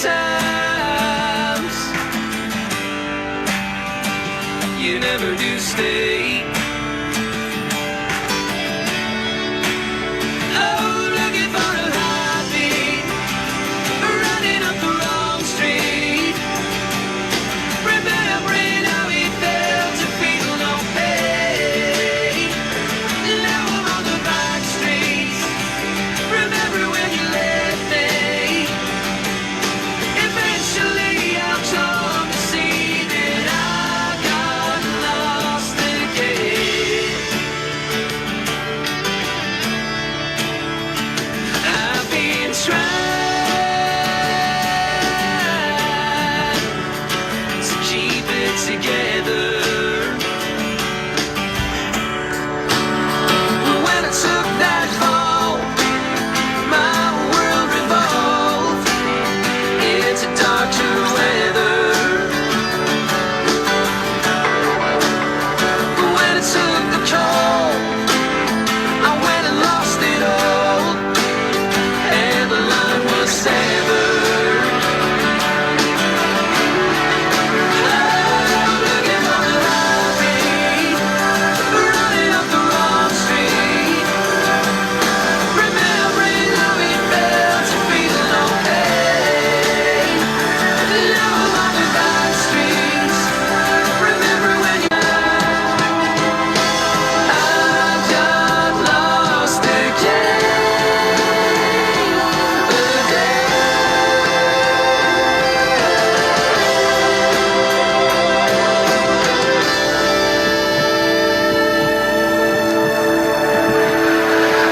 times. You never do stay. Oh, looking for a heartbeat, running up the wrong street, remembering how it felt to feel no pain. Now I'm on the back streets, remember when you left me. Eventually I'll come to see that I got lost again. I've been trying to keep it together. When I took that fall, my world revolved into darker weather. When I took the call, I went and lost it all, and the line was severed. I'm looking for the heartbeat, running up the wrong street, remembering how it felt to feel no pain. Now I'm on the back streets, remember when you I got lost again.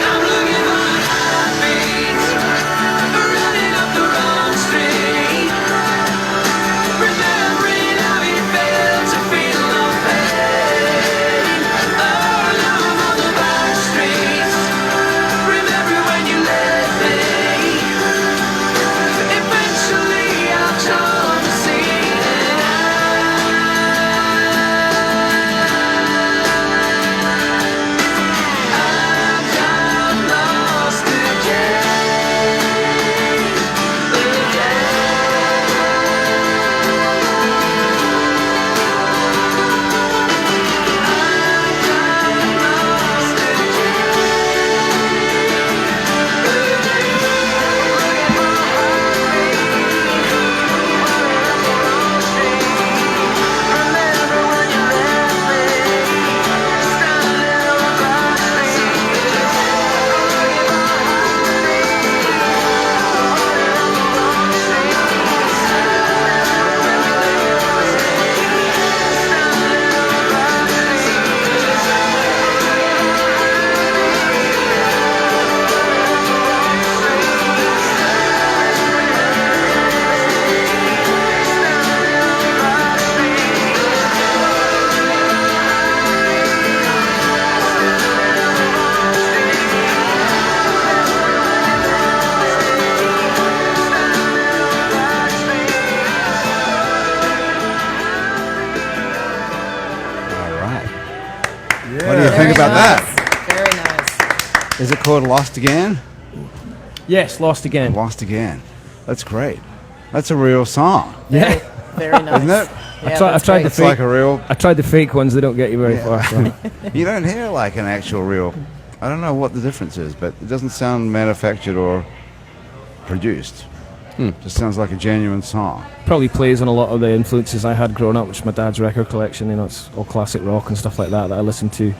I'm looking for the heartbeat, running up the wrong street, remembering how it felt to feel no pain. Oh, now I'm on the back streets, remember when you left me. Eventually I'll come to see that I got lost again. All right. What do you think about that? Very nice. Is it called Lost Again? Yes, Lost Again. Lost Again. That's great. That's a real song, Yeah. Very nice. isn't it? Yeah, I've tried great. It's like a real. I tried the fake ones, they don't get you very Yeah. far. So. You don't hear like an actual real. I don't know what the difference is, but it doesn't sound manufactured or produced. Just sounds like a genuine song. Probably plays on a lot of the influences I had growing up, which is my dad's record collection. You know, it's all classic rock and stuff like that I listened to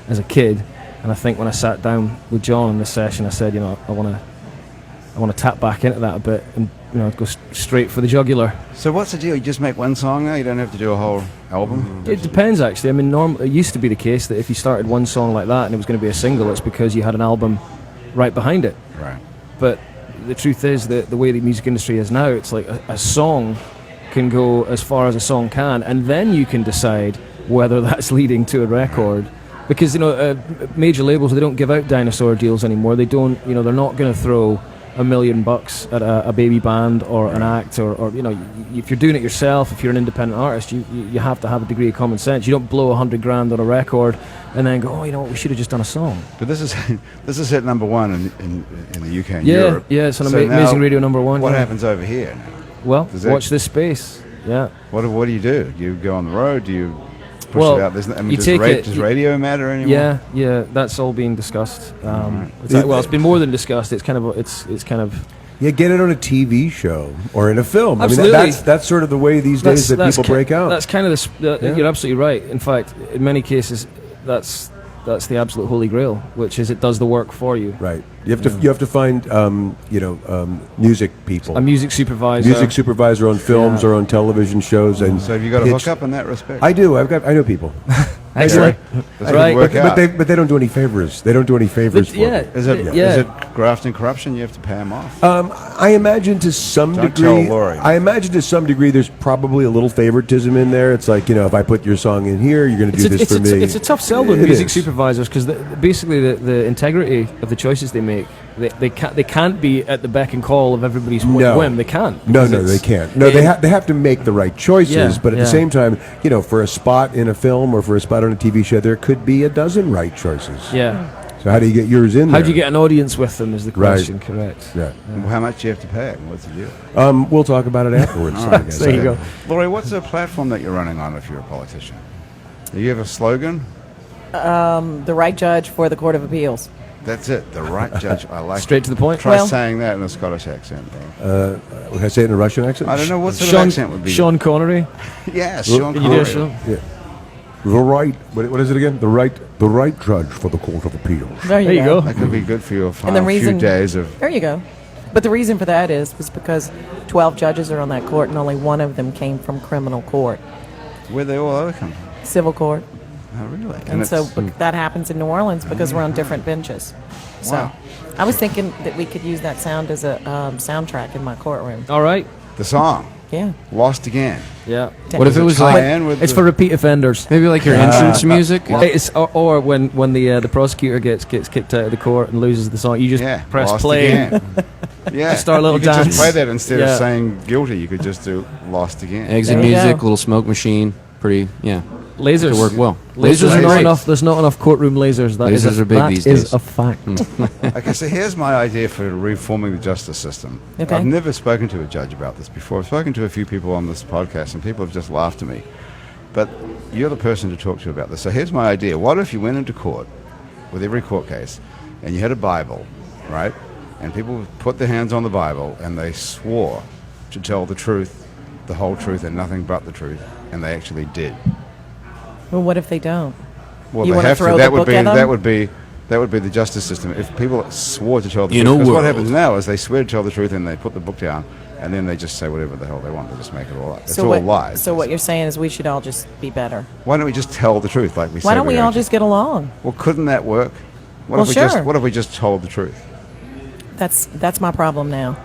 as a kid. And I think when I sat down with John in this session, I said, you know, I want to tap back into that a bit and, you know, go straight for the jugular. So what's the deal? You just make one song now? You don't have to do a whole album? It depends, actually. I mean, it used to be the case that if you started one song like that and it was going to be a single, it's because you had an album right behind it. Right. But the truth is that the way the music industry is now, it's like a song can go as far as a song can, and then you can decide whether that's leading to a record. Because, you know, major labels, they don't give out dinosaur deals anymore. They don't, you know, they're not going to throw $1 million at a baby band or an act, or you know, if you're doing it yourself, if you're an independent artist, you have to have a degree of common sense. You don't blow $100,000 on a record and then go, oh, you know what, we should have just done a song. But this is hit number one in the UK and Yeah, Europe. yeah, it's on So Amazing now, Radio #1. What yeah. happens over here now? Well, Does that- watch this space. Yeah. What do you do? Do you go on the road? Do you push Well, it out? I mean, you does, take it- does radio matter anymore? Yeah. That's all being discussed. It's been more than discussed. It's kind of. Yeah, get it on a TV show or in a film. Absolutely. I mean, that's sort of the way these days that people break out. That's kind of Yeah. You're absolutely right. In fact, in many cases, that's the absolute holy grail, which is it does the work for you. Right. You have to find music people, A music supervisor. music supervisor on films Yeah. or on television shows, and So have you got a pitch- hook up in that respect? I do. I know people. Excellent. Does it Right. work out? But they don't do any favors. They don't do any favors. But, for yeah. me. Is it Yeah. is it graft and corruption? You have to pay them off. I imagine to some Don't degree. tell Lori. I imagine to some degree there's probably a little favoritism in there. It's like, if I put your song in here, you're going to do this for me. It's a tough sell with It music is. supervisors because basically the integrity of the choices they make, they can't be at the beck and call of everybody's No. whim. They can't. No, because they it's- can't. No, they have to make the right choices. Yeah, but at yeah. the same time, for a spot in a film or for a spot on a TV show, there could be a dozen right choices. Yeah. So how do you get yours in How there? do you get an audience with them? Is the Right. question correct? Yeah. Well, how much do you have to pay them? What's the deal? We'll talk about it afterwards. I guess. There you go. Laurie, what's the platform that you're running on if you're a politician? Do you have a slogan? The right judge for the Court of Appeals. That's it. The right judge. I like Straight to the point. Try Well- saying that in a Scottish accent, bro. Can I say it in a Russian accent? I don't know what sort of Sean, accent would be. Sean Connery. Yeah, Sean Can you do a Connery. Sean? Yeah. The right. What is it again? The right judge for the Court of Appeals. There you, There you go. That could be good for your And the few reason- days of. There you go. But the reason for that is because 12 judges are on that court, and only one of them came from criminal court, Where they all come from. civil court. Oh, really? And so it's- that happens in New Orleans because we're on different benches. So Wow. I was thinking that we could use that sound as a soundtrack in my courtroom. All right. the song, Yeah. Lost Again. Yeah. What if it was Tie like in with It's the- for repeat offenders. maybe like your entrance music? It's, or when the prosecutor gets kicked out of the court and loses the song, you just yeah, press Lost play. Again. Yeah, Start a little you could dance. just play that instead Yeah. of saying guilty. You could just do Lost Again. Exit There you music, go. little smoke machine. Pretty, yeah. Lasers Could work well. Lasers Lasers are are not great. enough. There's not enough courtroom lasers. Lasers are big that these is days. a fact. Okay, so here's my idea for reforming the justice system. Okay. I've never spoken to a judge about this before. I've spoken to a few people on this podcast, and people have just laughed at me. But you're the person to talk to about this. So here's my idea. What if you went into court with every court case, and you had a Bible, right? And people put their hands on the Bible, and they swore to tell the truth, the whole truth, and nothing but the truth, and they actually did. Well, what if they don't? Well, You they wanna have throw to. the That would book be at 'em? that would be the justice system. If people swore to tell the In truth, a because what world. happens now is they swear to tell the truth and they put the book down, and then they just say whatever the hell they want. They just make it all up. It's all lies. So what you're saying is we should all just be better. Why don't we just tell the truth like we say? Why don't we we're all going to? just get along? Well, couldn't that work? What Well, if we just sure. What if we just told the truth? That's my problem now.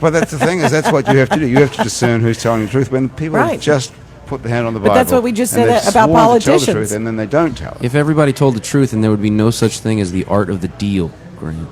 But that's the thing is that's what you have to do. You have to discern who's telling the truth. When people Right. just put their hand on the But Bible, that's what we just and said they've about sworn to tell the politicians. truth, and then they don't tell it. If everybody told the truth, then there would be no such thing as the art of the deal, Grant.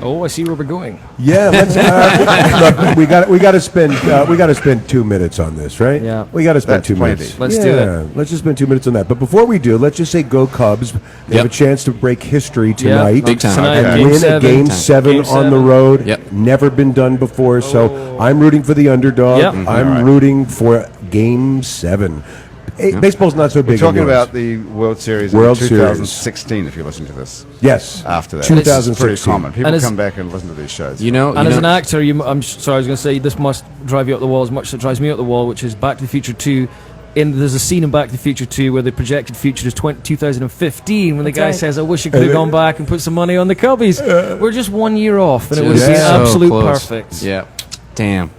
Oh, I see where we're going. Yeah, let's, look, we got to spend 2 minutes on this, right? Yeah. we got to spend That's 2 plenty. minutes. Let's yeah, do that. Let's just spend 2 minutes on that. But before we do, let's just say go Cubs. They have a Yep. chance to break history tonight. Big time. Tonight, Okay. And game win seven. a game Time. seven Game on the seven. road. Yep. Never been done before. So I'm rooting for the underdog. Yep. I'm All right. rooting for game 7. Hey, baseball's not so We're big. talking in yours. about the World Series World in Series. 2016. If you listen to this yes. after that, 2016. it's pretty common. People And as- come back and listen to these shows. You know, And you as an know, actor, sorry, I was going to say this must drive you up the wall as much as it drives me up the wall, which is Back to the Future 2. There's a scene in Back to the Future 2 where the projected future is 2015 when the That's guy right. says, I wish I could have gone back and put some money on the Cubbies. We're just 1 year off, and it would have just been so absolute close. perfect. Yeah. Damn.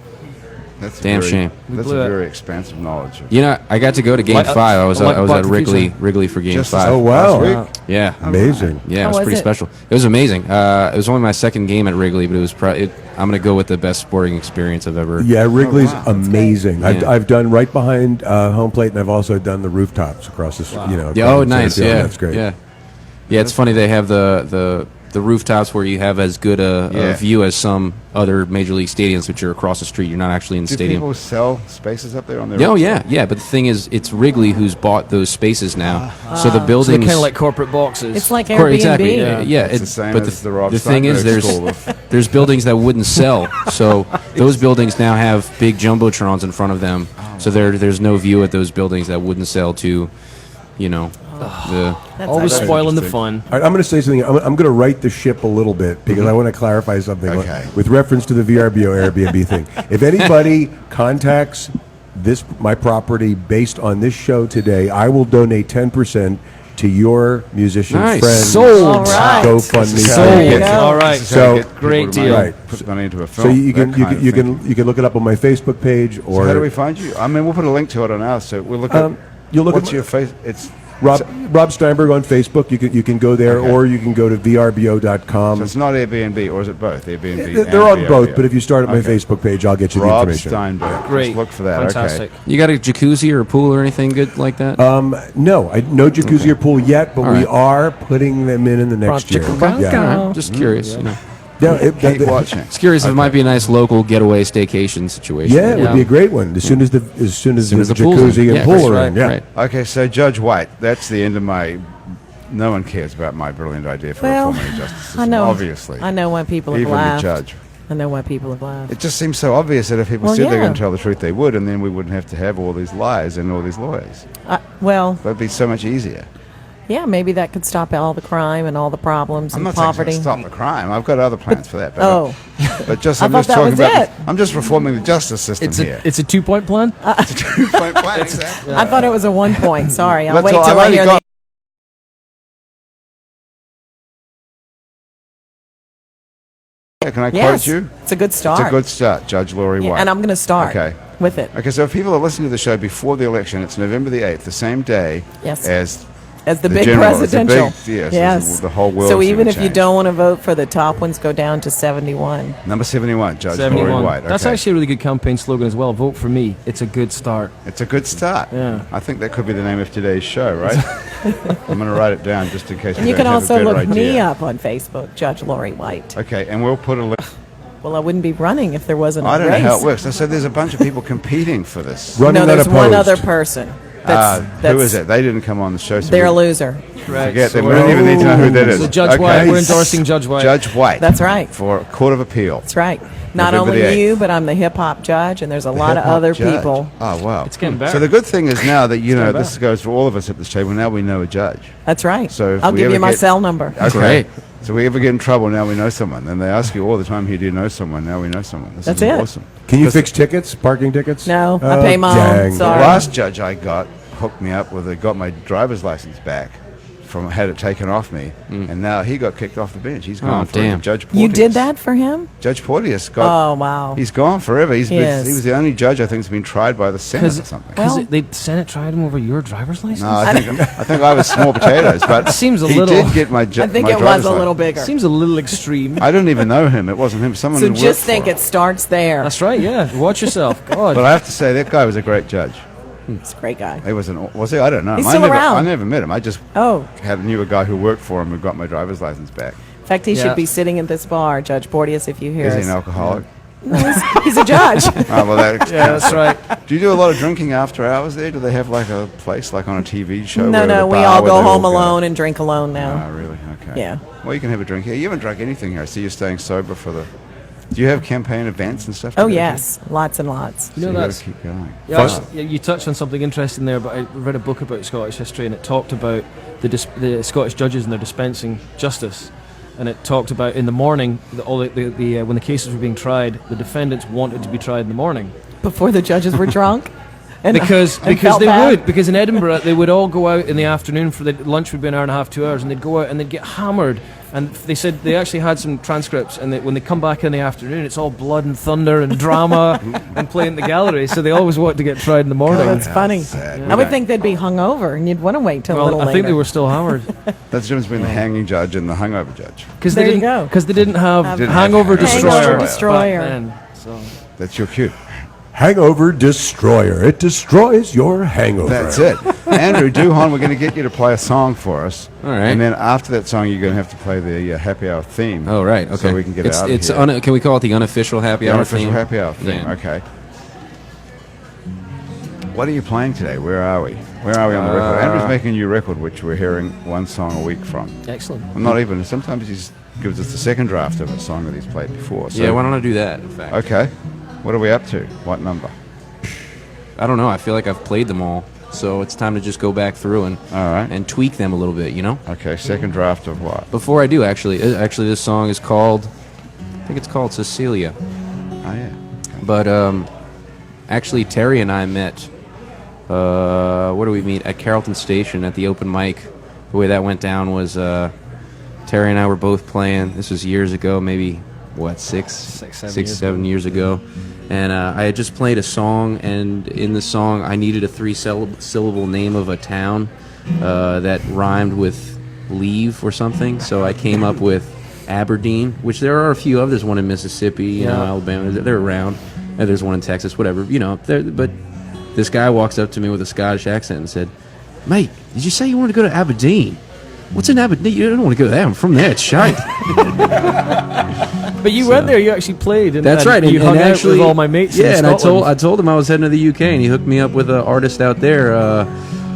That's a Damn very, shame. That's blew a it. very expansive knowledge. You know, I got to go to Game Like, 5. I was like I was Back at to the Future. Wrigley for Game Just 5. Oh, wow. Last week? Yeah. Amazing. Yeah, How it was was pretty it? special. It was amazing. It was only my second game at Wrigley, but it was. I'm going to go with the best sporting experience I've ever. Yeah, Wrigley's wow. amazing. great. Yeah. I've done right behind home plate, and I've also done the rooftops across the Yeah. Oh, across the nice. field. Yeah, That's great. Yeah, yeah. It's funny they have the the rooftops where you have as good a Yeah. view as some other major league stadiums, which are across the street. You're not actually in the Do stadium. people sell spaces up there on their Oh rooftop? yeah. But the thing is, it's Wrigley who's bought those spaces now. So the So buildings they're kind of like corporate boxes. It's like Cor- Airbnb. exactly. Yeah. It's the same but as the Rob the thing is, Steinberg there's school of- there's buildings that wouldn't sell. So those buildings now have big jumbotrons in front of them. So there's no view at those buildings that wouldn't sell to, the. That's Always actually- spoiling the interesting. fun. All right, I'm going to say something. I'm going to right the ship a little bit because I want to clarify something Okay. with reference to the VRBO Airbnb thing. If anybody contacts my property based on this show today, I will donate 10% to your musician Nice. friends. Sold. All right. GoFundMe. This is There how you you go. get- All right. this is how you So- get people Great to deal. Right. Put money into a So film. you can that you kind can of you thinking. can you can look it up on my Facebook page or So how do we find you? I mean, we'll put a link to it on ours. So we'll look at. you'll look what's at your face? It's Rob Steinberg on Facebook. You can go there Okay. or you can go to So vrbo.com. it's not Airbnb, or is it both? Airbnb. They're and on both, VRBO? but if you start at my Okay. Facebook page, I'll get you the Rob information. Steinberg. Great. Just look for that. Fantastic. Okay. You got a jacuzzi or a pool or anything good like that? No, no jacuzzi or pool yet, but All we right. are putting them in the next year. Yeah. All right, just curious. No, Keep watching. Just curious if it might be a nice local getaway staycation situation. Yeah, it would be a great one. As soon as the pool's in. jacuzzi and Yeah, pool that's are right, in. Yeah. right. Okay, so Judge White, that's the end of my. No one cares about my brilliant idea for Well, reforming the justice system. I know. Obviously, I know why people have even the laughed. judge. I know why people have laughed. It just seems so obvious that if people Well, said they're yeah. going to tell the truth, they would, and then we wouldn't have to have all these lies and all these lawyers. Well, That'd be so much easier. yeah, maybe that could stop all the crime and all the problems I'm and not saying poverty. to stop the crime. I've got other plans for that. But Oh. but just I I'm thought just that talking was about. it. I'm just reforming the justice system here. It's a 2-point plan. Two-point plan, exactly. I thought it was a 1 point. Sorry, I'll That's wait all- till I've I only hear got- Can I Yes, quote you? it's a good start. It's a good start, Judge Laurie Yeah, White. and I'm going to start Okay. with it Okay, so if people are listening to the show before the election, it's November the 8th, the same day Yes. as as the the big general, it's a presidential. big- yes, yes, the whole world's So gonna even if you change. don't want to vote for the top ones, go down to 71. number 71, Judge Laurie 71. White. That's Okay. actually a really good campaign slogan as well. Vote for me. It's a good start. It's a good start. Yeah. I think that could be the name of today's show, right? I'm going to write it down just in case And we you don't can have also a better look idea. me up on Facebook, Judge Laurie White. Okay, and we'll put a link. Well, I wouldn't be running if there wasn't a I don't know race. how it works. So there's a bunch of people competing for this. Running No, there's one unopposed. other person. That's, Who is it? They didn't come on the show. So They're a we loser. forget them. We don't even need to know who that is. So Judge White, we're endorsing Judge White. Judge White. That's right. For Court of Appeal. That's right. Not November the only 8th. you, but I'm the hip hop judge, and there's a lot of Hip-hop other judge. people. Oh, wow. It's getting better. So the good thing is now that, you know, getting this goes for all of us at this table, now we know a judge. That's right. So if I'll we give ever you my get- cell number. Okay. Great. So we ever get in trouble, now we know someone. And they ask you all the time, who do you know someone? Now we know someone. This That's is it. awesome. Can you Because fix tickets, parking tickets? No, I Oh, pay my own. dang. The Sorry. last judge I got hooked me up with got my driver's license back had it taken off me, and now he got kicked off the bench. He's gone forever. damn. Judge Porteous. You did that for him? Judge Porteous got. Oh, wow. He's gone forever. He Yes. was the only judge I think has been tried by the Senate or something. Because Well- the Senate tried him over your driver's license? No, I think I was small potatoes, but Seems a he little- did get my. I think my it was driver's a little license. bigger. Seems a little extreme. I don't even know him. It wasn't him. Someone. So who worked just think for it him. starts there. That's right, yeah. Watch yourself. God. But I have to say that guy was a great judge. He's a great guy. He was was he? I don't know. He's I still never, around. I never met him. I just Oh, knew a guy who worked for him who got my driver's license back. in fact, he Yeah. should be sitting at this bar, Judge Porteous, if you hear Is he us. an alcoholic? He's a judge. Oh, well, that Yeah, that's right. Do you do a lot of drinking after hours there? Do they have like a place like on a TV show? No, where no, the we bar all where go they home alone and drink alone now. Oh, really? Okay. Yeah. Well, you can have a drink here. You haven't drunk anything here. I see you're staying sober for the. Do you have campaign events and stuff? to Oh, go to? yes. Lots and lots. You know, So gotta that's. keep going. Yeah, actually, you touched on something interesting there, but I read a book about Scottish history, and it talked about the Scottish judges and their dispensing justice. And it talked about in the morning, when the cases were being tried, the defendants wanted to be tried in the morning. Before the judges were drunk? Because and felt they bad? would. Because in Edinburgh, they would all go out in the afternoon for the lunch would be an hour and a half, 2 hours, and they'd go out and they'd get hammered. And they said they actually had some transcripts, and when they come back in the afternoon, it's all blood and thunder and drama and playing the gallery. So they always wanted to get tried in the morning. Oh, that's funny. sad. I would think they'd be hungover, and you'd want to wait till a Well, little I later. think they were still hammered That's the difference between the hanging judge and the hungover judge. because There they you didn't go. because they didn't have Didn't have hangover Hangover destroyer. Destroyer. back then. So That's your cue. Hangover Destroyer. It destroys your hangover. That's it. Andrew Duhon, we're going to get you to play a song for us. All right. And then after that song, you're going to have to play the happy hour theme. Oh, right. Okay. So we can get it's, out of it's here. Can we call it the unofficial happy The hour unofficial theme? happy hour theme. Yeah. Okay. What are you playing today? Where are we? Where are we on the record? Andrew's making a new record, which we're hearing one song a week from. Excellent. I'm not even. Sometimes he just gives us the second draft of a song that he's played before. So, Yeah, why don't I do that, in fact? Okay. What are we up to? What number? I don't know. I feel like I've played them all. So it's time to just go back through and All right. and tweak them a little bit, you know? Okay. Second draft of what? Before I do, actually, this song is called, I think it's called Cecilia. Oh yeah. But actually, Terry and I met, where do we meet? At Carrollton Station at the open mic. The way that went down was Terry and I were both playing. This was years ago, maybe, what, six, 7 years ago. And I had just played a song, and in the song, I needed a 3-syllable name of a town that rhymed with leave or something. So I came up with Aberdeen, which there are a few of. There's one in Mississippi, you know, Alabama. They're around. And there's one in Texas, whatever, you know. But this guy walks up to me with a Scottish accent and said, "Mate, did you say you wanted to go to Aberdeen? What's in Aberdeen? You don't want to go there. I'm from there. It's shite." But you went there. You actually played. And, That's and right. You and hung out actually, with all my mates. Yeah, in and Scotland. I told him I was heading to the UK, and he hooked me up with an artist out there.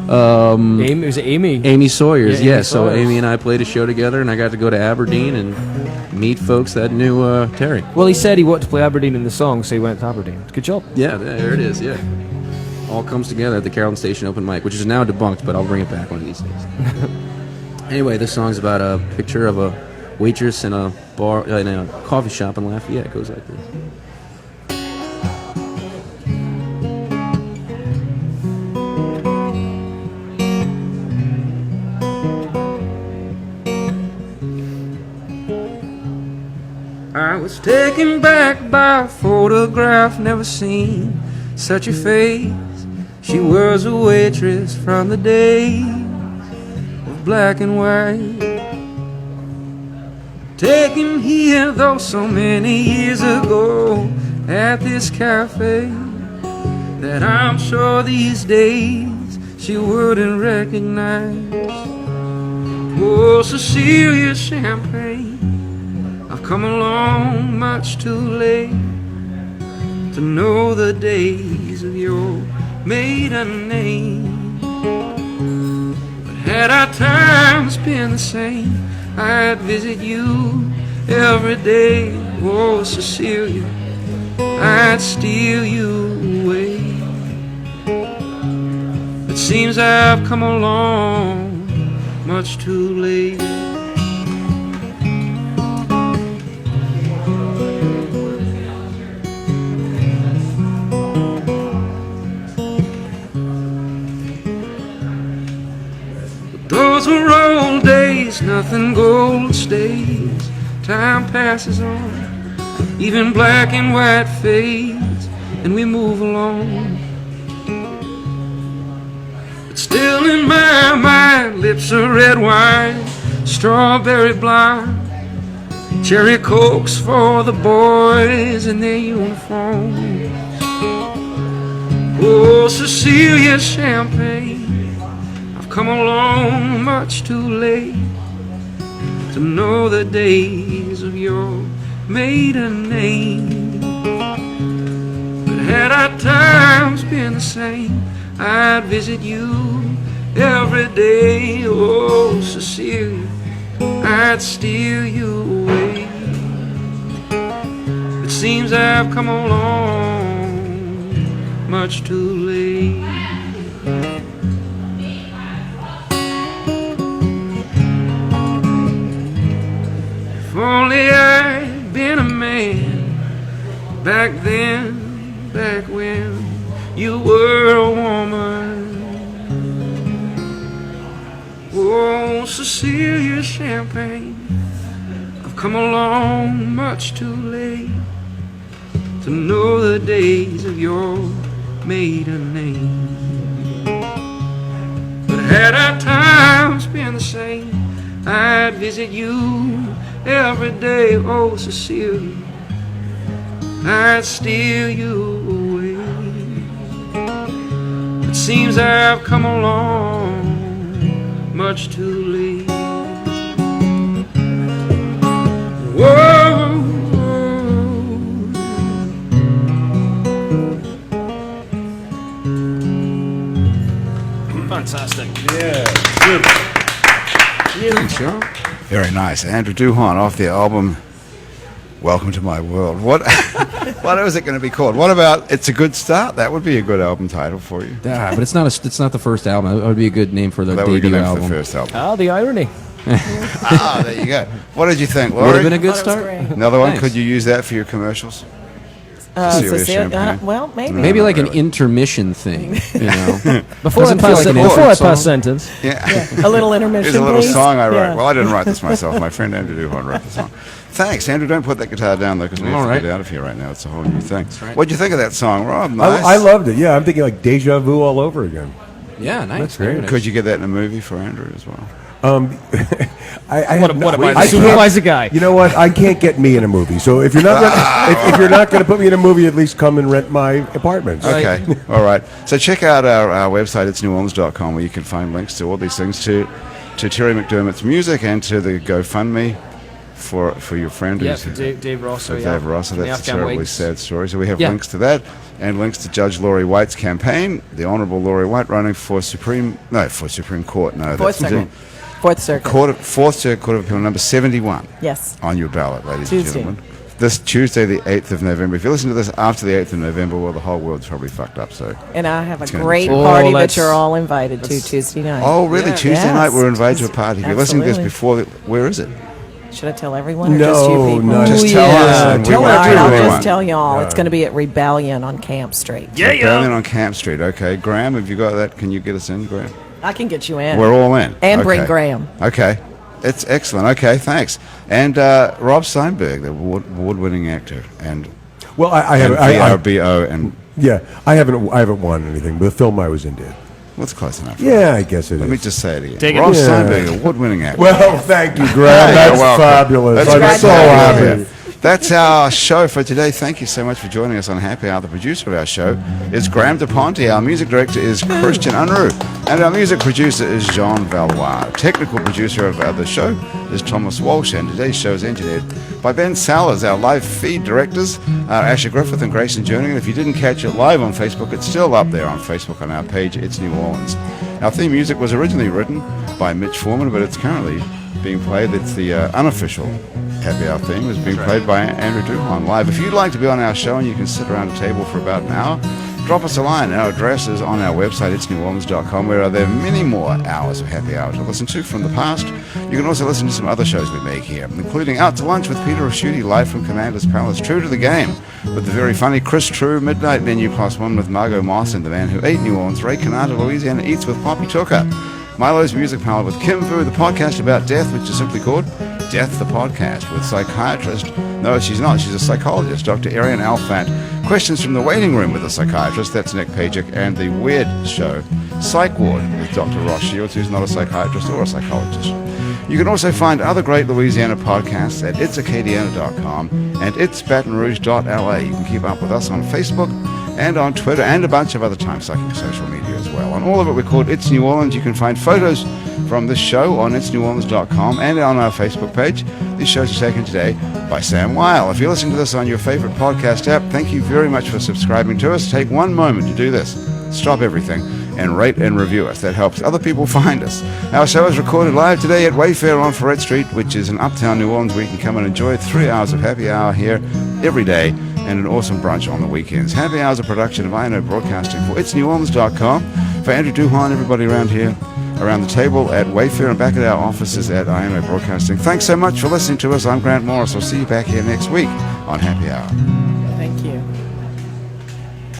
Amy, was it Amy? Amy Sawyers, Yeah, Amy So Sawyers. Amy and I played a show together, and I got to go to Aberdeen and meet folks that knew Terry. Well, he said he wanted to play Aberdeen in the song, so he went to Aberdeen. Good job. Yeah, there it is. Yeah, all comes together at the Carrollton Station open mic, which is now debunked, but I'll bring it back one of these days. Anyway, this song's about a picture of a waitress in a bar, in a coffee shop in Lafayette. It goes like this. I was taken back by a photograph, never seen such a face. She was a waitress from the days of black and white. Taken here, though, so many years ago, at this cafe, that I'm sure these days she wouldn't recognize. Oh, Cecilia Champagne, I've come along much too late to know the days of your maiden name. But had our times been the same, I'd visit you every day. Oh, Cecilia, I'd steal you away. It seems I've come along much too late. Those were old days, nothing gold stays. Time passes on, even black and white fades, and we move along. But still in my mind, lips are red wine, strawberry blind, cherry cokes for the boys in their uniforms. Oh, Cecilia Champagne, come along much too late to know the days of your maiden name. But had our times been the same, I'd visit you every day. Oh, Cecilia, I'd steal you away. It seems I've come along much too late. If only I'd been a man back then, back when you were a woman. Oh, Cecilia Champagne, I've come along much too late to know the days of your maiden name. But had our times been the same, I'd visit you every day. Oh, Cecilia, I'd steal you away. seems I've come along much too late. Whoa. Fantastic. Sure. Very nice. Andrew Duhon off the album Welcome to My World. What was it going to be called? What about It's a Good Start? That would be a good album title for you. But it's not the first album. That would be a good name for the That would be a debut good name for album. the first album. Ah, the irony. There you go. What did you think, Would have Laurie? been a good Thought it was start. great. Another one? Thanks. Could you use that for your commercials? Cecilia Champagne. Well, maybe. Maybe like an really. intermission thing. You know. Before I Doesn't feel pass, like an before I intro pass song. sentence. Yeah. A little intermission. Here's a little please. song I wrote. Yeah. Well, I didn't write this myself. My friend Andrew Duhon wrote the song. Thanks, Andrew. Don't put that guitar down, though, because we have All to right. get out of here right now. It's a whole new thing. right. What'd you think of that song, Rob? Nice. I loved it. Yeah, I'm thinking like deja vu all over again. Yeah, nice. That's great. Very nice. Could you get that in a movie for Andrew as well? I What have am I, I the can't- supervisor guy? You know what? I can't get me in a movie. So if you're not gonna, if you're not going to put me in a movie, at least come and rent my apartment. Okay. All right. So check out our website. It's neworleans.com, where you can find links to all these things, to Terry McDermott's music and to the GoFundMe for your friend. Yeah, who's- for Dave Rosso. for yeah. Dave Rosso. The That's a Afghan terribly Whigs. sad story. So we have Yeah. links to that and links to Judge Laurie White's campaign, the Honourable Laurie White running for Supreme Court. No, Fourth Circuit. Fourth Circuit. Fourth Circuit Court of Appeal number 71 Yes. on your ballot, ladies Tuesday. and gentlemen. This Tuesday, the 8th of November. If you listen to this after the 8th of November, well, the whole world's probably fucked up. So, And I have a gonna be great Oh, party that let's- you're all invited to Tuesday night. oh, really? Yeah. Tuesday Yes. night, we're invited to a party. If you're listening to this Absolutely. before, where is it? Should I tell everyone or just you No, people? no. Just Oh, tell yeah. us. And we Tell won't All right, tell I'll everyone. just tell y'all. It's going to be at Rebellion on Camp Street. Rebellion on Camp Street. Okay, Graham, have you got that? Can you get us in, Graham? I can get you in. We're all in. And bring Okay. Graham. Okay. It's excellent. Okay, thanks. And Rob Steinberg, the award-winning actor, and Well, I and have. VRBO, and Yeah, I haven't won anything. But the film I was in did. what's close enough? Yeah, I guess it Let me is. just say it again. Take it. Rob Yeah. Steinberg, award-winning actor. Well, thank you, Graham. You're That's welcome. fabulous. That's I'm great so to have you happy. here. That's our show for today. Thank you so much for joining us on Happy Hour. The producer of our show is Graham DePonte. Our music director is Christian Unruh. And our music producer is Jean Valois. Technical producer of the show is Thomas Walsh. And today's show is engineered by Ben Sellers. Our live feed directors are Asher Griffith and Grayson Jernigan. If you didn't catch it live on Facebook, it's still up there on Facebook on our page, It's New Orleans. Our theme music was originally written by Mitch Foreman, but it's currently being played. It's the unofficial Happy Hour theme is being played by Andrew Duhon live. If you'd like to be on our show and you can sit around a table for about an hour, drop us a line. Our address is on our website, itsneworleans.com, where there are many more hours of Happy Hour to listen to from the past. You can also listen to some other shows we make here, including Out to Lunch with Peter Raschuti, live from Commander's Palace, True to the Game, with the very funny Chris True, Midnight Menu +1 with Margot Moss and the man who ate New Orleans, Ray Canada, Louisiana Eats with Poppy Tucker. Milo's Music Palette with Kim Vu, the podcast about death, which is simply called Death the Podcast, with psychiatrist, no, she's not, she's a psychologist, Dr. Ariane Alfant. Questions from the Waiting Room with a psychiatrist, that's Nick Pajic, and the Weird Show, Psych Ward, with Dr. Ross Shields, who's not a psychiatrist or a psychologist. You can also find other great Louisiana podcasts at itsacadiana.com and itsbatonrouge.la. You can keep up with us on Facebook and on Twitter and a bunch of other time-sucking social media as well. On all of it, we're called It's New Orleans. You can find photos from this show on itsneworleans.com and on our Facebook page. These shows are taken today by Sam Weil. If you're listening to this on your favorite podcast app, thank you very much for subscribing to us. Take one moment to do this. Stop everything and rate and review us. That helps other people find us. Our show is recorded live today at Wayfair on Ferret Street, which is in uptown New Orleans, where you can come and enjoy 3 hours of happy hour here every day and an awesome brunch on the weekends. Happy Hour is a production of INO Broadcasting for itsneworleans.com. For Andrew Duhon, everybody around here, around the table at Wayfair and back at our offices at INO Broadcasting. Thanks so much for listening to us. I'm Grant Morris. I'll see you back here next week on Happy Hour. Thank you.